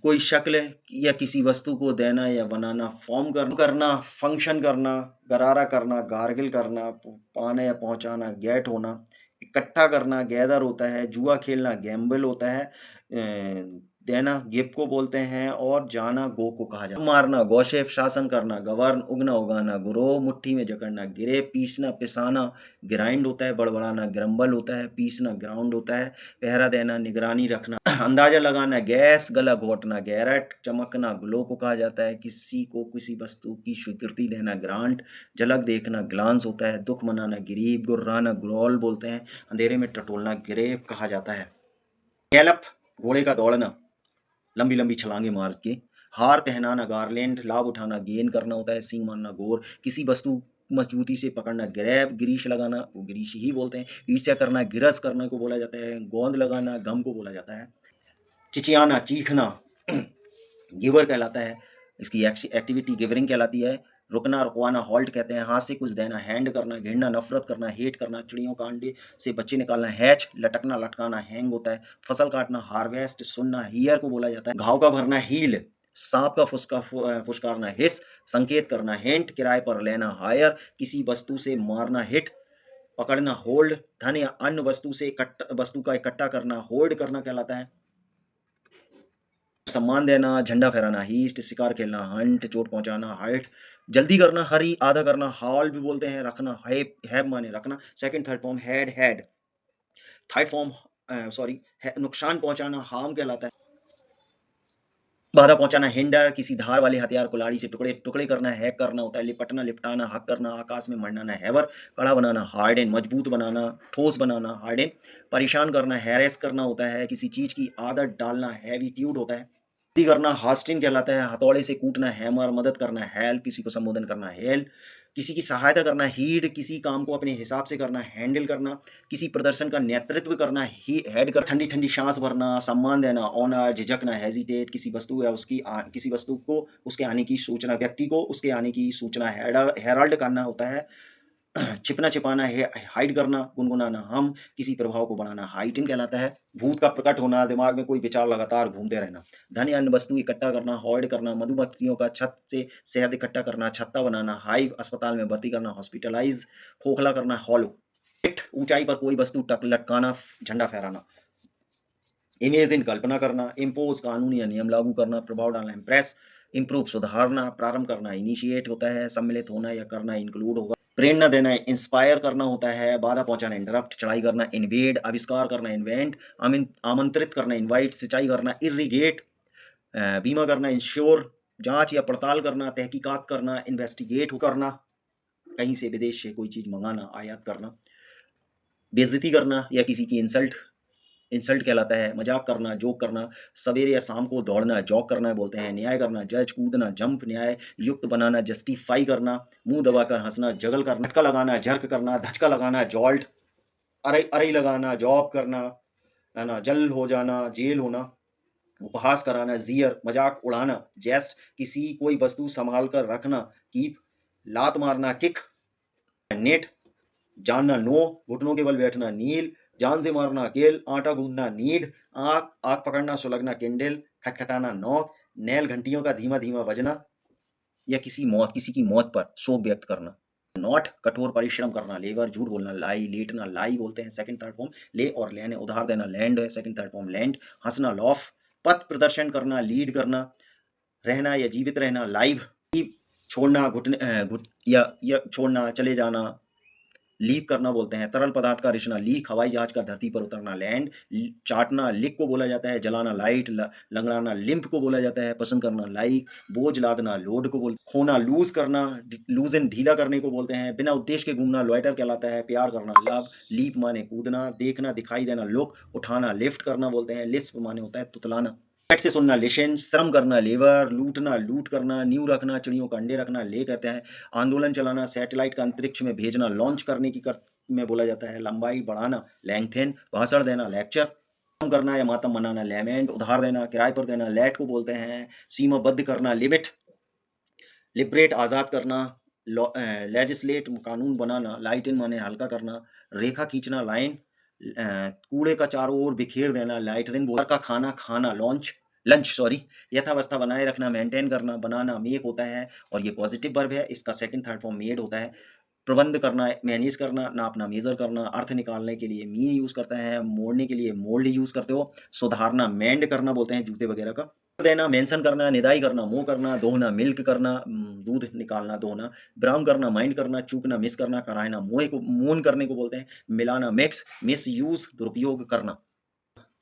कोई शक्ल या किसी वस्तु को देना या बनाना, फॉर्म करना, फंक्शन करना, गरारा करना, गार्गिल करना, पाना या पहुंचाना, गेट होना। इकट्ठा करना, गैदर होता है। जुआ खेलना, गैम्बल होता है। देना, गिव को बोलते हैं। और जाना, गो को कहा जाता है। मारना, गौशेफ। शासन करना, गवर्न। उगना, उगाना, ग्रो। मुट्ठी में जकड़ना, गिरे। पीसना, पिसाना, ग्राइंड होता है। बड़बड़ाना, ग्रम्बल होता है। पीसना, ग्राउंड होता है। पहरा देना, निगरानी रखना। अंदाजा लगाना, गैस। गला घोटना, गैरट। चमकना, ग्लो को कहा जाता है। किसी को किसी वस्तु की स्वीकृति देना, ग्रांट। झलक देखना, ग्लांस होता है। दुख मनाना, ग्रीव। गुर्राना, ग्रोल बोलते हैं। अंधेरे में टटोलना, ग्रेव कहा जाता है। गैलप, घोड़े का दौड़ना, लंबी लंबी छलांगे मार के। हार पहनाना, गारलैंड। लाभ उठाना, गेन करना होता है। सींग मारना, गोर। किसी वस्तु मजबूती से पकड़ना, ग्रैब। गिरीश लगाना, वो गिरीश ही बोलते हैं। ईर्ष्या करना, गिरस करना को बोला जाता है। गोंद लगाना, गम को बोला जाता है। चिचियाना, चीखना, गिवर कहलाता है। इसकी एक्टिविटी गिवरिंग कहलाती है। रुकना, रुकवाना, हॉल्ट कहते हैं। हाथ से कुछ देना, हैंड करना। घिरना, नफरत करना, हेट करना। चिड़ियों का अंडे से बच्चे निकालना, हैच। लटकना, लटकाना, हैंग होता है। फसल काटना, हार्वेस्ट। सुनना, हियर को बोला जाता है। घाव का भरना, हील। सांप का फुसकारना, हिस। संकेत करना, हिंट। किराए पर लेना, हायर। किसी वस्तु से मारना, हिट। पकड़ना, होल्ड। धन या अन्य वस्तु का इकट्ठा करना, होल्ड करना कहलाता है। सम्मान देना, झंडा फहराना, हीस्ट। शिकार खेलना, हंट। चोट पहुंचाना, हाइट। जल्दी करना, हरी। आधा करना, हॉल भी बोलते हैं। रखना, हैव माने रखना। Second third form had. Third form नुकसान पहुंचाना, हार्म कहलाता है। बाधा पहुंचाना, हिंडर। किसी धार वाले हथियार को लाड़ी से टुकड़े टुकड़े करना, हैक करना होता है। लिपटना, लिपटाना, हक करना। आकाश में मंडराना, हैवर। कड़ा बनाना, हार्डन। मजबूत बनाना, ठोस बनाना, हार्डन। परेशान करना, हैरेस करना होता है। किसी चीज की आदत डालना, हैविट्यूड होता है। करना, हास्टिंग कहलाता है। हथौड़े से कूटना, हैमर। मदद करना, हेल्प। किसी को संबोधन करना, हेल्प। किसी की सहायता करना, हीड। किसी काम को अपने हिसाब से करना, हैंडल करना। किसी प्रदर्शन का नेतृत्व करना, ही हेड कर। ठंडी ठंडी सांस भरना, सम्मान देना, ऑनर। झिझकना, हेजिटेट। किसी वस्तु या किसी वस्तु को उसके आने की सूचना, व्यक्ति को उसके आने की सूचना हेराल्ड करना होता है। छिपना, छिपाना, हाइड करना। गुनगुनाना, हम। किसी प्रभाव को बढ़ाना, हाइटिन कहलाता है। भूत का प्रकट होना, दिमाग में कोई विचार लगातार घूमते रहना। धन या अन्य वस्तु इकट्ठा करना, हॉर्ड करना। मधुमक्खियों का छत से शहद इकट्ठा करना, छत्ता बनाना। हाइव। अस्पताल में भर्ती करना, हॉस्पिटलाइज। खोखला करना, हॉलो। ऊंचाई पर कोई वस्तु लटकाना, झंडा फहराना। इमेजिन कल्पना करना। इम्पोज कानून या नियम लागू करना, प्रभाव डालना। इम्प्रेस इम्प्रूव सुधारना, प्रारंभ करना। इनिशिएट होता है सम्मिलित होना या करना, इंक्लूड होगा। प्रेरणा देना इंस्पायर करना होता है, बाधा पहुंचाना इंटरप्ट, चढ़ाई करना इन्वेड, आविष्कार करना इन्वेंट, आमंत्रित करना इन्वाइट, सिंचाई करना इरिगेट, बीमा करना इंश्योर, जांच या पड़ताल करना, तहकीकात करना इन्वेस्टिगेट करना, कहीं से विदेश से कोई चीज़ मंगाना, आयात करना। बेइज्जती करना या किसी की इंसल्ट कहलाता है। मजाक करना, जोक करना। सवेरे या शाम को दौड़ना, जॉग करना बोलते हैं। न्याय करना, जज, कूदना, जंप, न्याय युक्त बनाना, जस्टिफाई करना। मुंह दबाकर हंसना, जगल करना। झटका लगाना, झर्क करना, धचका लगाना, जॉल्ट। अरई लगाना, जॉब करना, है ना। जल हो जाना, जेल होना। उपहास कराना, जियर, मजाक उड़ाना। जेस्ट, किसी कोई वस्तु संभाल कर रखना। कीप, लात मारना, किक। नेट, जानना। नो, घुटनों के बल बैठना। नील, जान से मारना। केल, आटा गूंदना। नीड, आग, आग पकड़ना, सुलगना। किंडल, खटखटाना। नॉक, नैल, घंटियों का धीमा धीमा बजना या किसी की मौत पर शोक व्यक्त करना। नॉट, कठोर परिश्रम करना। लेबर, झूठ बोलना। लाई, लेटना, लाई बोलते हैं सेकंड थर्ड फॉर्म। ले और लेने, उधार देना। लैंड है सेकंड थर्ड फॉर्म, लैंड। हंसना, लॉफ। पथ प्रदर्शन करना, लीड करना। रहना या जीवित रहना, लाइव। छोड़ना, या छोड़ना, चले जाना, लीक करना बोलते हैं। तरल पदार्थ का रिसना, लीक। हवाई जहाज का धरती पर उतरना, लैंड। चाटना, लिक को बोला जाता है। जलाना, लाइट। लंगड़ाना, लिम्प को बोला जाता है। पसंद करना, लाइक। बोझ लादना, लोड को बोलते हैं। खोना, लूज करना। लूजन, ढीला करने को बोलते हैं। बिना उद्देश्य के घूमना, लॉइटर कहलाता है। प्यार करना, लव। लीप माने कूदना। देखना, दिखाई देना, लुक। उठाना, लिफ्ट करना बोलते हैं। लिस्प माने होता है तुतलाना। पेट से सुनना, लिशन। श्रम करना, लेबर। लूटना, लूट करना। न्यू रखना, चिड़ियों का अंडे रखना, ले कहते हैं। आंदोलन चलाना, सैटेलाइट का अंतरिक्ष में भेजना, लॉन्च करने की में बोला जाता है। लंबाई बढ़ाना, लेंथेन। भाषण देना, लेक्चर। काम करना या मातम मनाना, लेमेंट। उधार देना, किराए पर देना, लेट को बोलते हैं। सीमाबद्ध करना, लिमिट। लिबरेट, आज़ाद करना। लेजिस्लेट, कानून बनाना। लाइट इन माने हल्का करना। रेखा खींचना, लाइन। कूड़े का चारों ओर बिखेर देना, लाइटरिंग। का खाना खाना, लंच सॉरी। यथावस्था बनाए रखना, मेंटेन करना। बनाना, मेक होता है और ये पॉजिटिव वर्ब है। इसका सेकंड थर्ड फॉर्म मेड होता है। प्रबंध करना, मैनेज करना, नापना, मेजर करना। अर्थ निकालने के लिए मीन यूज़ करता है। मोड़ने के लिए मोल्ड यूज़ करते हो। सुधारना, मेंड करना बोलते हैं, जूते वगैरह का। देना, मेंशन करना। निदाई करना, मुँह करना। दोहना, मिल्क करना, दूध निकालना, दोहना। ब्राउन करना, माइंड करना। चूकना, मिस करना। कराहना, मोह को मून करने को बोलते हैं। मिलाना, मिक्स। मिस यूज़, दुरुपयोग करना।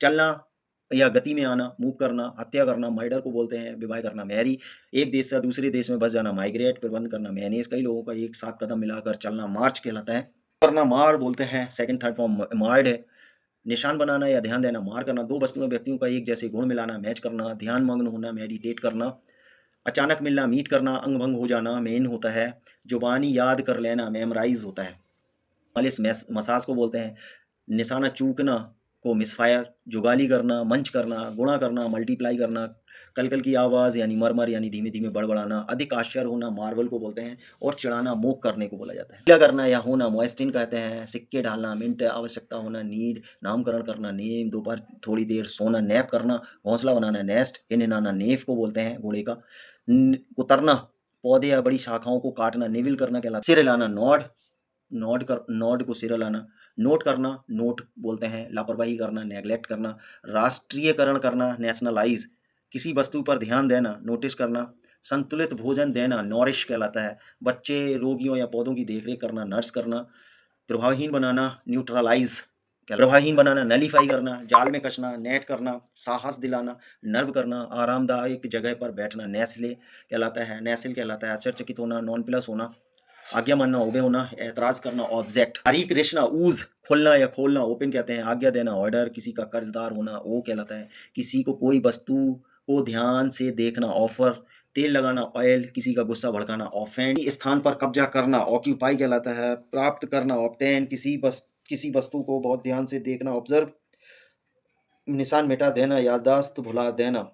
चलना या गति में आना, मूव करना। हत्या करना, मर्डर को बोलते हैं। विवाह करना, मैरी। एक देश से दूसरे देश में बस जाना, माइग्रेट। प्रबंध करना, मैनेज। कई लोगों का एक साथ कदम मिलाकर चलना, मार्च कहलाता है। करना, मार बोलते हैं, सेकंड थर्ड फॉर्म मार्ड है। निशान बनाना या ध्यान देना, मार करना। दो वस्तुओं व्यक्तियों का एक जैसे गुण मिलाना, मैच करना। ध्यान मग्न होना, मेडिटेट करना। अचानक मिलना, मीट करना। अंग भंग हो जाना, मेन होता है। जुबानी याद कर लेना, मेमोराइज होता है। मालिश, मसाज को बोलते हैं। निशाना चूकना को मिसफायर। जुगाली करना, मंच करना। गुणा करना, मल्टीप्लाई करना। कलकल की आवाज़ यानी मरमर यानी धीमे धीमे बड़बड़ाना। अधिक आश्चर्य होना, मार्वल को बोलते हैं। और चिढ़ाना, मोक करने को बोला जाता है। क्या करना या होना, मॉइस्टिन कहते हैं। सिक्के डालना, मिंट। आवश्यकता होना, नीड। नामकरण करना, नेम। दोपहर थोड़ी देर सोना, नैप करना। घोंसला बनाना, नेस्ट। हिनहिनाना, नेफ को बोलते हैं, घोड़े का। कुतरना, पौधे या बड़ी शाखाओं को काटना, निविल करना कहलाता है। सिर हिलाना, नॉड। नॉड को सिर हिलाना। नोट करना, नोट बोलते हैं। लापरवाही करना, नेग्लेक्ट करना। राष्ट्रीयकरण करना, नेशनलाइज। किसी वस्तु पर ध्यान देना, नोटिस करना। संतुलित भोजन देना, नॉरिश कहलाता है। बच्चे, रोगियों या पौधों की देखरेख करना, नर्स करना। प्रभावहीन बनाना, न्यूट्रलाइज। प्रभावहीन बनाना, नलीफाई करना। जाल में कसना, नेट करना। साहस दिलाना, नर्व करना। आरामदायक जगह पर बैठना, नेस्ले कहलाता है, नेसिल कहलाता है। आश्चर्यचकित होना, नॉन प्लस होना। आज्ञा मानना, ओबे होना। एतराज करना, ऑब्जेक्ट। तारीख रेशना, ऊज। खुलना या खोलना, ओपन कहते हैं। आज्ञा देना, ऑर्डर। किसी का कर्जदार होना, ओ कहलाता है। किसी को कोई वस्तु को ध्यान से देखना, ऑफर। तेल लगाना, ऑयल। किसी का गुस्सा भड़काना, ऑफेंड। स्थान पर कब्जा करना, ऑक्यूपाई कहलाता है। प्राप्त करना, ऑब्टेन। किसी वस्तु को बहुत ध्यान से देखना, ऑब्जर्व। निशान मिटा देना, याददाश्त भुला देना,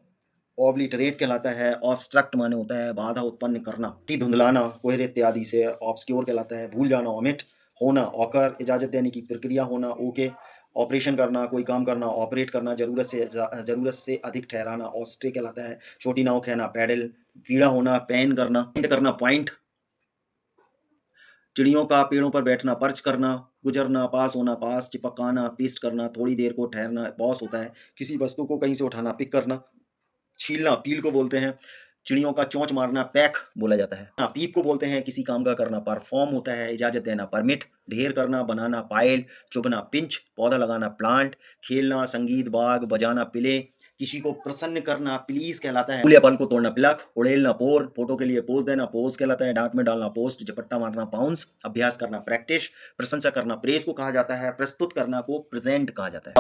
ऑब्लिटरेट कहलाता है। ऑब्स्ट्रक्ट माने होता है बाधा उत्पन्न करना। धुंधलाना, कोहरे इत्यादि से। ऑब्सक्योर कहलाता है भूल जाना, ओमिट। होना, ऑकर। इजाज़त देने की प्रक्रिया होना, ओके। ऑपरेशन करना, कोई काम करना, ऑपरेट करना। ज़रूरत से अधिक ठहराना, ऑस्ट्रे कहलाता है। छोटी नाव कहना, पैडल। पीड़ा होना, पेन करना। पॉइंट करना, पॉइंट। चिड़ियों का पेड़ों पर बैठना, पर्च करना। गुजरना, पास होना, पास, चिपकाना, पेस्ट करना, थोड़ी देर को ठहरना, पॉज़ होता है। किसी वस्तु को कहीं से उठाना, पिक करना। छीलना, पील को बोलते हैं। चिड़ियों का चोंच मारना, पैक बोला जाता है। हाँ, पीप को बोलते हैं किसी काम का करना। परफ़ॉर्म होता है इजाज़त देना, परमिट। ढेर करना, बनाना, पाइल। चुभना, पिंच। पौधा लगाना, प्लांट। खेलना, संगीत, बाग बजाना, प्ले। किसी को प्रसन्न करना, प्लीज़ कहलाता है। फूल या फल को तोड़ना, प्लक। उड़ेलना, पोर। फोटो के लिए पोज़ देना, पोज़ कहलाता है। डाँट में डालना, पोस्ट। झपट्टा मारना, बाउंस। अभ्यास करना, प्रैक्टिस। प्रशंसा करना, प्रेज़ को कहा जाता है। प्रस्तुत करना को प्रेज़ेंट कहा जाता है।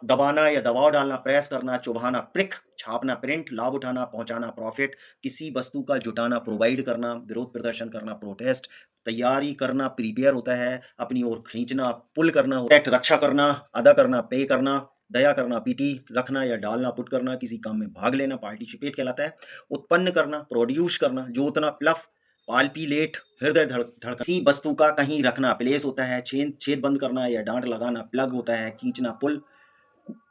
दबाना या दबाव डालना, प्रेस करना, चुभाना, प्रिक। छापना, प्रिंट। लाभ उठाना, पहुँचाना, प्रॉफ़िट। किसी वस्तु का जुटाना, प्रोवाइड करना। विरोध प्रदर्शन करना, प्रोटेस्ट। तैयारी करना, प्रिपेयर होता है। अपनी ओर खींचना, पुल करना। एक्ट, रक्षा करना, अदा करना, पे करना। दया करना, पीटी। रखना या डालना, पुट करना। किसी काम में भाग लेना, पार्टिसिपेट कहलाता है। उत्पन्न करना, प्रोड्यूस करना। जोतना, प्लफ। पाल्पीलेट, हृदय धड़कन। किसी वस्तु का कहीं रखना, प्लेस होता है। छेद बंद करना या डांट लगाना, प्लग होता है। खींचना, पुल।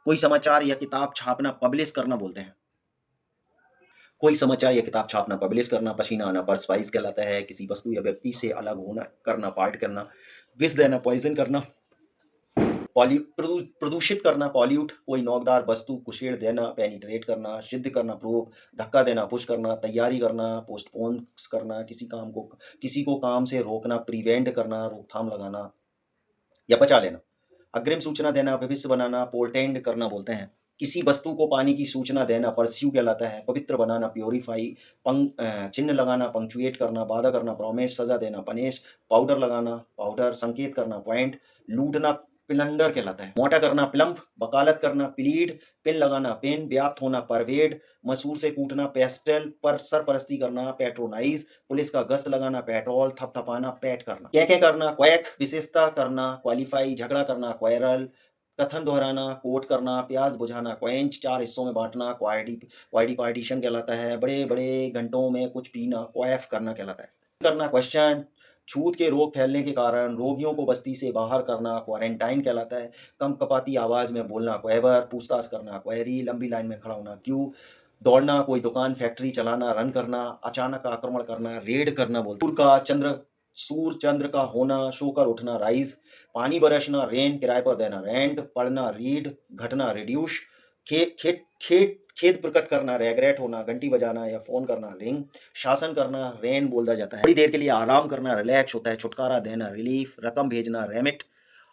कोई समाचार या किताब छापना, पब्लिश करना बोलते हैं। कोई समाचार या किताब छापना, पब्लिश करना। पसीना आना, परस्पाइस कहलाता है। किसी वस्तु या व्यक्ति से अलग होना, करना, पार्ट करना। विष देना, पॉइजन करना। प्रदूषित करना, पॉल्यूट। कोई नोकदार वस्तु कुछेड़ देना, पेनिट्रेट करना। सिद्ध करना, प्रूव। धक्का देना, पुश करना। तैयारी करना, पोस्टपोन करना। किसी को काम से रोकना, प्रिवेंट करना, रोकथाम लगाना या बचा लेना। अग्रिम सूचना देना, भविष्य बनाना, पोर्टेंड करना बोलते हैं। किसी वस्तु को पानी की सूचना देना, परस्यू कहलाता है। पवित्र बनाना, प्योरीफाई। चिन्ह लगाना, पंक्चुएट करना। वादा करना, प्रॉमिस। सजा देना, पनिश। पाउडर लगाना, पाउडर। संकेत करना, पॉइंट। लूटना, प्लंडर कहलाता है। मोटा करना, प्लम्प। वकालत करना, प्लीड। पिन लगाना, पिन। व्याप्त होना, परवेड। मसूर से कूटना, पेस्टल। पर सरपरस्ती करना, पैट्रोनाइज। पुलिस का गश्त लगाना, पेट्रोल। थपथपाना, पैट करना। क्या करना, क्वैक। विशेषता करना, क्वालिफाई। झगड़ा करना, क्वायरल। कथन दोहराना, कोट करना। प्याज बुझाना, क्वेंच। 4 हिस्सों में बांटना, क्वाइडी पार्टीशन कहलाता है। बड़े बड़े घंटों में कुछ पीना, क्वैफ करना कहलाता है। करना, क्वेश्चन। छूत के रोग फैलने के कारण रोगियों को बस्ती से बाहर करना, क्वारंटाइन कहलाता है। कम कपाती आवाज़ में बोलना, क्वेबर। पूछताछ करना, क्वेरी। लंबी लाइन में खड़ा होना, क्यू। दौड़ना, कोई दुकान फैक्ट्री चलाना, रन करना। अचानक आक्रमण करना, रेड करना बोलते हैं। सूर्य चंद्र का होना, सोकर उठना, राइज। पानी बरसना, रेन। किराए पर देना, रेंट। पढ़ना, रीड। घटना, रिड्यूस। खेद प्रकट करना, रेग्रेट होना। घंटी बजाना या फोन करना, रिंग। शासन करना, रेन बोला जाता है। थोड़ी देर के लिए आराम करना, रिलैक्स होता है। छुटकारा देना, रिलीफ। रकम भेजना, रेमिट।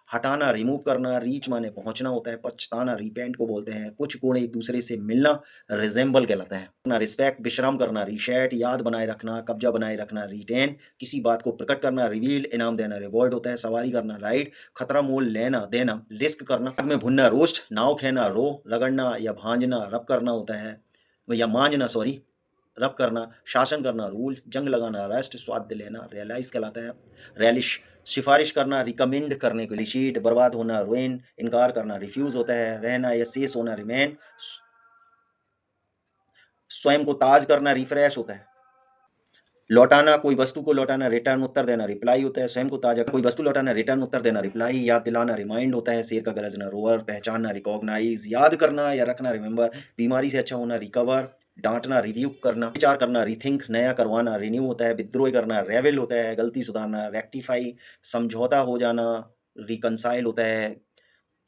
हटाना, रिमूव करना। रीच माने पहुंचना होता है। पछताना, रिपेंट को बोलते हैं। कुछ गुण एक दूसरे से मिलना, रिजेंबल कहलाता है। ना, रिस्पेक्ट। विश्राम करना, रिशेट। याद बनाए रखना, कब्जा बनाए रखना, रिटेन। किसी बात को प्रकट करना, रिवील। इनाम देना, रिवॉर्ड होता है। सवारी करना, राइड। खतरा मोल लेना, देना, रिस्क करना। आग में भुनना, रोस्ट। नाव खेना, रो। रगड़ना या भांजना, रब करना होता है, या मांझना, सॉरी, रब करना। शासन करना, रूल। जंग लगाना, रेस्ट। स्वाद लेना, रियलाइज कहलाता है। रेलिश। सिफारिश करना, रिकमेंड करने के लिए। शीट। बर्बाद होना, रुइन। इनकार करना, रिफ्यूज होता है। रहना या शेष होना, रिमेन। स्वयं को ताज करना, रिफ्रेश होता है। लौटाना, कोई वस्तु को लौटाना, रिटर्न। उत्तर देना, रिप्लाई होता है। स्वयं को ताजा, कोई वस्तु लौटाना, रिटर्न। उत्तर देना, रिप्लाई। याद दिलाना, रिमाइंड होता है। शेर का गरजना, रोअर। पहचानना, रिकॉग्नाइज। याद करना या रखना, रिमेंबर। बीमारी से अच्छा होना, रिकवर। डांटना, रिव्यू करना। विचार करना, रिथिंक। नया करवाना, रिन्यू होता है। विद्रोह करना, रेवेल होता है। गलती सुधारना, रेक्टिफाई। समझौता हो जाना, रिकनसाइल होता है।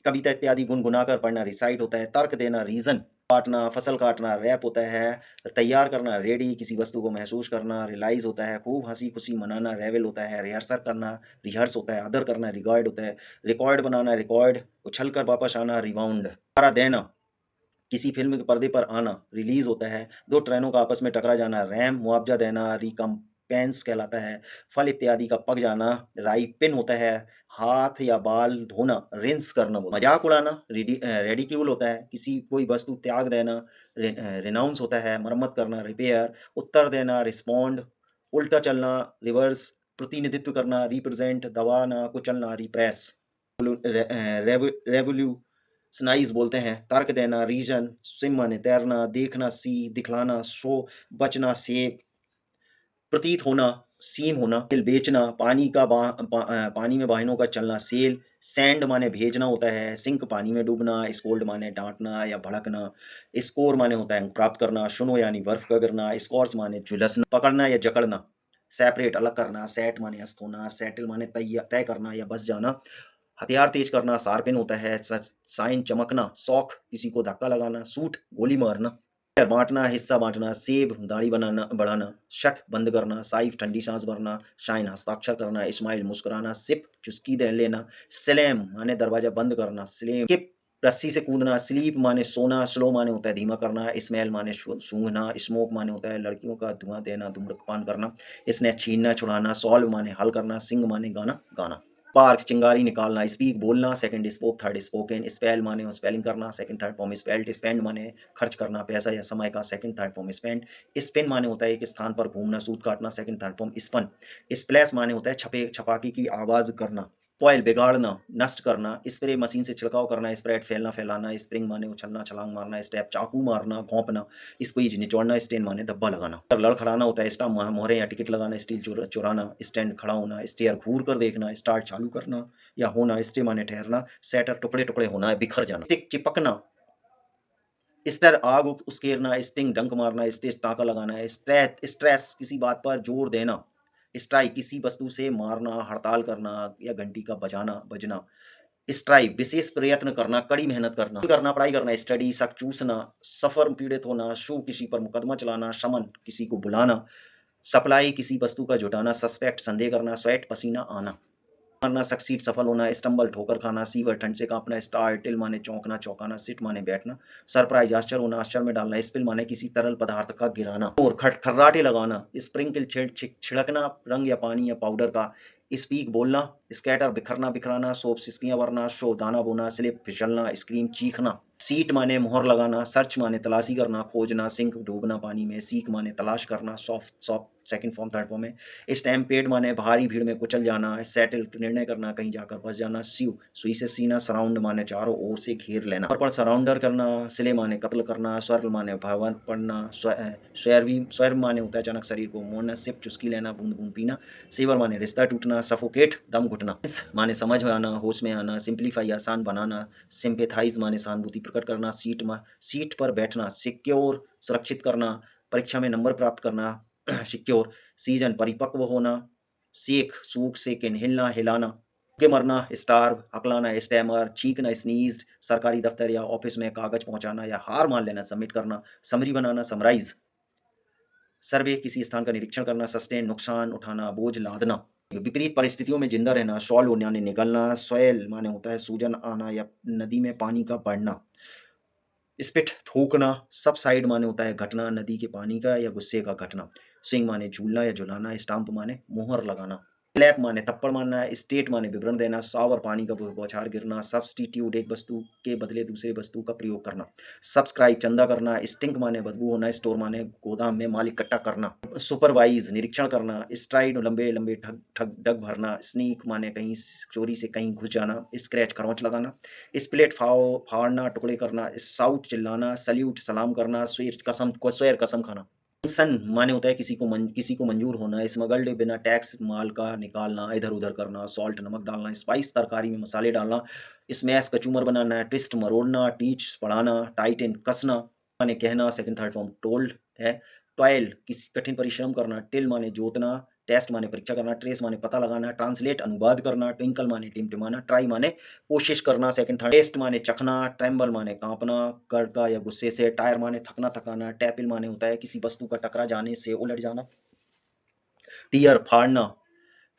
कविता इत्यादि गुनगुनाकर पढ़ना, रिसाइट होता है। तर्क देना, रीजन। काटना, फसल काटना, रैप होता है। तैयार करना, रेडी। किसी वस्तु को महसूस करना, रियलाइज होता है। खूब हंसी खुशी मनाना, रेवल होता है। रिहर्सल करना, रिहर्स होता है। अदर करना, रिकॉर्ड होता है। रिकॉर्ड बनाना, रिकॉर्ड। उछल कर वापस आना, रिबाउंड। तारा देना, किसी फिल्म के पर्दे पर आना, रिलीज होता है। दो ट्रेनों का आपस में टकरा जाना, रैम। मुआवजा देना, रिकम्पेंस कहलाता है। फल इत्यादि का पक जाना, राइपिन होता है। हाथ या बाल धोना, रिंस करना। मजाक उड़ाना, रेडिक्यूल होता है। कोई वस्तु त्याग देना, रिनाउंस होता है। मरम्मत करना, रिपेयर। उत्तर देना, रिस्पॉन्ड। उल्टा चलना, रिवर्स। प्रतिनिधित्व करना, रिप्रेजेंट। दबाना, कुचलना, रिप्रेस। रेवोल्यूशनाइज बोलते हैं। तर्क देना, रीजन। स्विम माने तैरना। देखना, सी। दिखलाना, शो। बचना, सेव। प्रतीत होना, सीम होना। सेल, बेचना। पानी में वाहनों का चलना, सेल। सैंड माने भेजना होता है। सिंक, पानी में डूबना। स्कोल्ड माने डांटना या भड़कना। स्कोर माने होता है अंक प्राप्त करना। शुनो यानी बर्फ का गिरना। स्कॉर्च माने झुलसना, पकड़ना या जकड़ना। सेपरेट, अलग करना। सेट माने अस्त होना। सेटल माने तय करना या बस जाना। हथियार तेज करना, शार्पिन होता है, साइन चमकना, शौक किसी को धक्का लगाना, सूट गोली मारना, बांटना, हिस्सा बांटना, सेब दाढ़ी बनाना बढ़ाना, शट बंद करना, साइफ ठंडी सांस भरना, शाइन हस्ताक्षर करना, इस्माइल मुस्कुराना, सिप चुस्की दे लेना, स्लैम माने दरवाजा बंद करना, स्लेम किप रस्सी से कूदना, स्लीप माने सोना, स्लो माने होता है धीमा करना, स्मेल माने सूंघना, स्मोक माने होता है लड़कियों का धुआं देना, धूम्रपान करना, स्नेह छीनना छुड़ाना, सॉल्व माने हल करना, सिंग माने गाना गाना, स्पार्क चिंगारी निकालना, स्पीक बोलना, second spoke, third spoken, spell माने स्पेलिंग करना, second third form spelled, spend माने खर्च करना पैसा या समय का, second third form spent, spin माने होता है एक स्थान पर घूमना, सूत काटना, second third form spun, splash माने होता है छपे छपाकी की आवाज करना, फॉइल बिगाड़ना, नष्ट करना, स्प्रे मशीन से छिड़काव करना, स्प्रेड फैलना फैलाना, स्प्रिंग माने उछलना छलांग मारना, स्टेप चाकू मारना घोंपना, स्क्वीज निचोड़ना, स्टेन माने धब्बा लगाना, लड़खड़ाना होता है स्टाम मोहरे या टिकट लगाना, स्टील चुराना, स्टैंड खड़ा होना, स्टेयर घूर कर देखना, स्टार्ट चालू करना या होना, स्टे माने ठहरना, सेटर टुकड़े टुकड़े होना है बिखर जाना, स्टिक चिपकना, स्टर आग उस्केरना, स्टिंग डंक मारना, स्टेज टाँका लगाना है, स्ट्रेस किसी बात पर जोर देना, स्ट्राइक किसी वस्तु से मारना, हड़ताल करना या घंटी का बजना, स्ट्राइव विशेष प्रयत्न करना, कड़ी मेहनत करना, पढ़ाई करना, स्टडी, शक चूसना, सफर पीड़ित होना, शो किसी पर मुकदमा चलाना, शमन किसी को बुलाना, सप्लाई किसी वस्तु का जुटाना, सस्पेक्ट संदेह करना, स्वेट पसीना आना, मारना, सक्सीड सफल होना, स्टम्बल ठोकर खाना, सीवर ठंड से कांपना, स्टार टिल माने चौंकना चौंकाना, सिट माने बैठना, सरप्राइज आश्चर्य होना, आश्चर्य में डालना, स्पिल माने किसी तरल पदार्थ का गिराना, और खर्राटे लगाना, स्प्रिंकल छिड़कना रंग या पानी या पाउडर का, स्पीक बोलना, स्कैटर बिखरना बिखराना, सोप सिस्कियां भरना, शो दाना बोना, स्लिप फिसलना, स्क्रीम चीखना, सीट माने मोहर लगाना, सर्च माने तलाशी करना, खोजना, सिंक डूबना पानी में, सीक माने तलाश करना, soft soft second form third form में, स्टैम्पेड माने भारी भीड़ में कुचल जाना, सेटल निर्णय करना, कहीं जाकर फंस जाना, सुई से सीना, सराउंड माने चारों ओर से घेर लेना, पर सराउंडर करना, सिले माने कत्ल करना, स्वर्ल माने भवन पढ़ना, स्वर माने होता है अचानक शरीर को मोड़ना, सिप चुस्की लेना, बूंद बूंद पीना, सेवर माने रिश्ता टूटना, सफोकेट दम घुटना, माने समझ में आना, होश में आना, सिंप्लीफाई आसान बनाना, सिंपेथाइज माने सहानुभूति प्रकट करना, सीट पर बैठना, सिक्योर सुरक्षित करना, परीक्षा में नंबर प्राप्त करना, सिक्योर, सीजन परिपक्व होना, सेक सूख सेकेंड, हिलना हिलाना, के मरना, स्टार्व हकलाना, स्टैमर छींकना, स्नीज, सरकारी दफ्तर या ऑफिस में कागज पहुंचाना या हार मान लेना, सबमिट करना, समरी बनाना, समराइज, सर्वे किसी स्थान का निरीक्षण करना, सस्टेन नुकसान उठाना, बोझ लादना, विपरीत परिस्थितियों में जिंदा रहना, सॉल्व यानी निकलना, सोयल माने होता है सूजन आना या नदी में पानी का बढ़ना, स्पिट थूकना, सब साइड माने होता है घटना, नदी के पानी का या गुस्से का घटना, स्विंग माने झूलना या झुलाना, स्टाम्प माने मुहर लगाना, क्लैप माने थप्पड़ मारना, स्टेट माने विवरण देना, शावर पानी का बौछार गिरना, सब्सटीट्यूट एक वस्तु के बदले दूसरे वस्तु का प्रयोग करना, सब्सक्राइब चंदा करना, स्टिंक माने बदबू होना, स्टोर माने गोदाम में माल इकट्ठा करना, सुपरवाइज निरीक्षण करना, स्ट्राइड लंबे लंबे ठग ठग डग भरना, स्नीक माने कहीं चोरी से कहीं घुस जाना, स्क्रैच खरोंच लगाना, स्प्लिट फाड़ना टुकड़े करना, साउट चिल्लाना, सल्यूट सलाम करना, स्वेर कसम खाना, सन माने होता है किसी को मंजूर होना, स्मगल्ड बिना टैक्स माल का निकालना, इधर उधर करना, सॉल्ट नमक डालना, स्पाइस तरकारी में मसाले डालना, स्मैश कचूमर बनाना, ट्विस्ट मरोड़ना, टीच पढ़ाना, टाइट एंड कसना माने कहना, सेकंड थर्ड फॉर्म टोल्ड है, टॉयल किसी कठिन परिश्रम करना, टिल माने जोतना, टेस्ट माने परीक्षा करना, ट्रेस माने पता लगाना, ट्रांसलेट अनुवाद करना, ट्विंकल माने टिमटिमाना, ट्राई माने कोशिश करना, सेकंड थर्ड, टेस्ट माने चखना, ट्रेम्बल माने कांपना, कड़का या गुस्से से, टायर माने थकना थकाना, टैपिल माने होता है किसी वस्तु का टकरा जाने से उलट जाना, टीयर फाड़ना,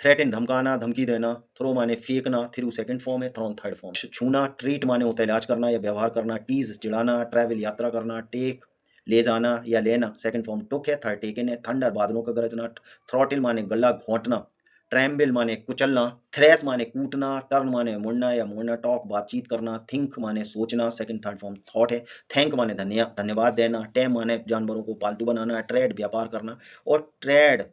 थ्रेटन धमकाना धमकी देना, थ्रो माने फेंकना, थ्रू सेकंड फॉर्म है, थ्रोन थर्ड फॉर्म, छूना, ट्रीट माने होता है इलाज करना या व्यवहार करना, टीज चिढ़ाना, ट्रैवल यात्रा करना, टेक ले जाना या लेना, सेकंड फॉर्म टुक है, थर्ड टेकन है, थंडर बादलों का गरजना, थ्रॉटल माने गला घोंटना, ट्रैम्बल माने कुचलना, थ्रेस माने कूटना, टर्न माने मुड़ना या मोड़ना, टॉक बातचीत करना, थिंक माने सोचना, सेकंड थर्ड फॉर्म थॉट है, थैंक माने धन्यवाद देना, टैम माने जानवरों को पालतू बनाना, ट्रेड व्यापार करना, और ट्रेड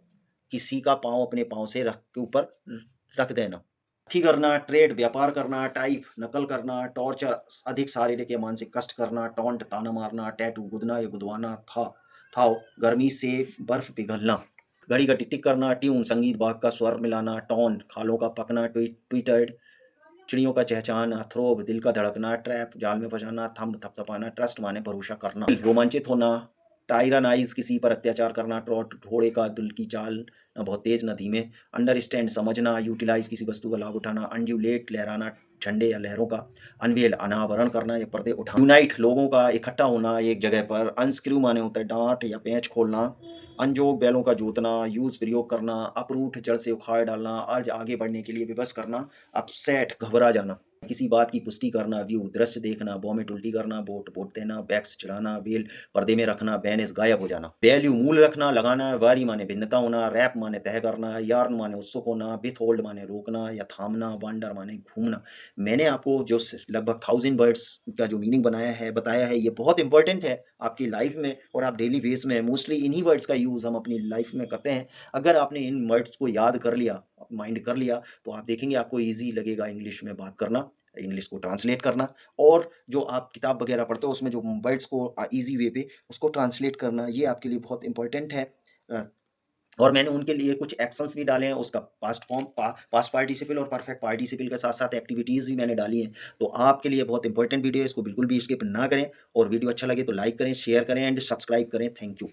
किसी का पाँव अपने पाँव से रख के ऊपर रख देना, थी करना, ट्रेड व्यापार करना, टाइप नकल करना, टॉर्चर अधिक शारीरिक या मानसिक कष्ट करना, टॉन्ट ताना मारना, टैटू गुदना या गुदवाना, था गर्मी से बर्फ पिघलना, घड़ी का टिक टिक करना, ट्यून संगीत बाग का स्वर मिलाना, टॉन खालों का पकना, ट्विटर्ड चिड़ियों का चहचहाना, थ्रोब दिल का धड़कना, ट्रैप जाल में फंसाना, थंब थपथपाना, ट्रस्ट माने भरोसा करना, रोमांचित होना, टायरानाइज किसी पर अत्याचार करना, ट्रॉट घोड़े का दिल की चाल न बहुत तेज न धीमे, अंडरस्टैंड समझना, यूटिलाइज किसी वस्तु का लाभ उठाना, अंड्यूलेट लहराना, झंडे या लहरों का अनवेल अनावरण करना या पर्दे उठाना। यूनाइट लोगों का इकट्ठा होना एक जगह पर। अनस्क्रू माने होता है डांट या पेंच खोलना। अनजोग बैलों का जोतना, यूज प्रयोग करना, अपरूट जड़ से उखाड़ डालना, अर्ज आगे बढ़ने के लिए विवश करना, अपसेट घबरा जाना, किसी बात की पुष्टि करना, व्यू दृश्य देखना, वॉमिट उल्टी करना, बोट बोट देना, बैक्स चढ़ाना, बेल पर्दे में रखना, बैनेस गायब हो जाना। वैल्यू मूल रखना, लगाना, वारी माने भिन्नता होना, रैप माने तय करना, यार्न माने उत्सुक होना, विथ होल्ड माने रोकना या थामना, वांडर माने घूमना। मैंने आपको जो लगभग 1000 वर्ड्स का जो मीनिंग बताया है, ये बहुत इंपॉर्टेंट है आपकी लाइफ में और आप डेली बेस में मोस्टली इन्हीं वर्ड्स का यूज़ हम अपनी लाइफ में करते हैं। अगर आपने इन वर्ड्स को याद कर लिया, माइंड कर लिया, तो आप देखेंगे आपको ईजी लगेगा इंग्लिश में बात करना, इंग्लिश को ट्रांसलेट करना, और जो आप किताब वगैरह पढ़ते हो उसमें जो वर्ड्स को ईजी वे पे उसको ट्रांसलेट करना, ये आपके लिए बहुत इंपॉर्टेंट है। अ, और मैंने उनके लिए कुछ एक्शंस भी डाले हैं, उसका पास्ट फॉर्म पास्ट पार्टिसिपल और परफेक्ट पार्टिसिपल के साथ साथ एक्टिविटीज़ भी मैंने डाली हैं। तो आपके लिए बहुत इंपॉर्टेंट वीडियो है, इसको बिल्कुल भी स्किप ना करें, और वीडियो अच्छा लगे तो लाइक करें, शेयर करें एंड सब्सक्राइब करें। Thank you.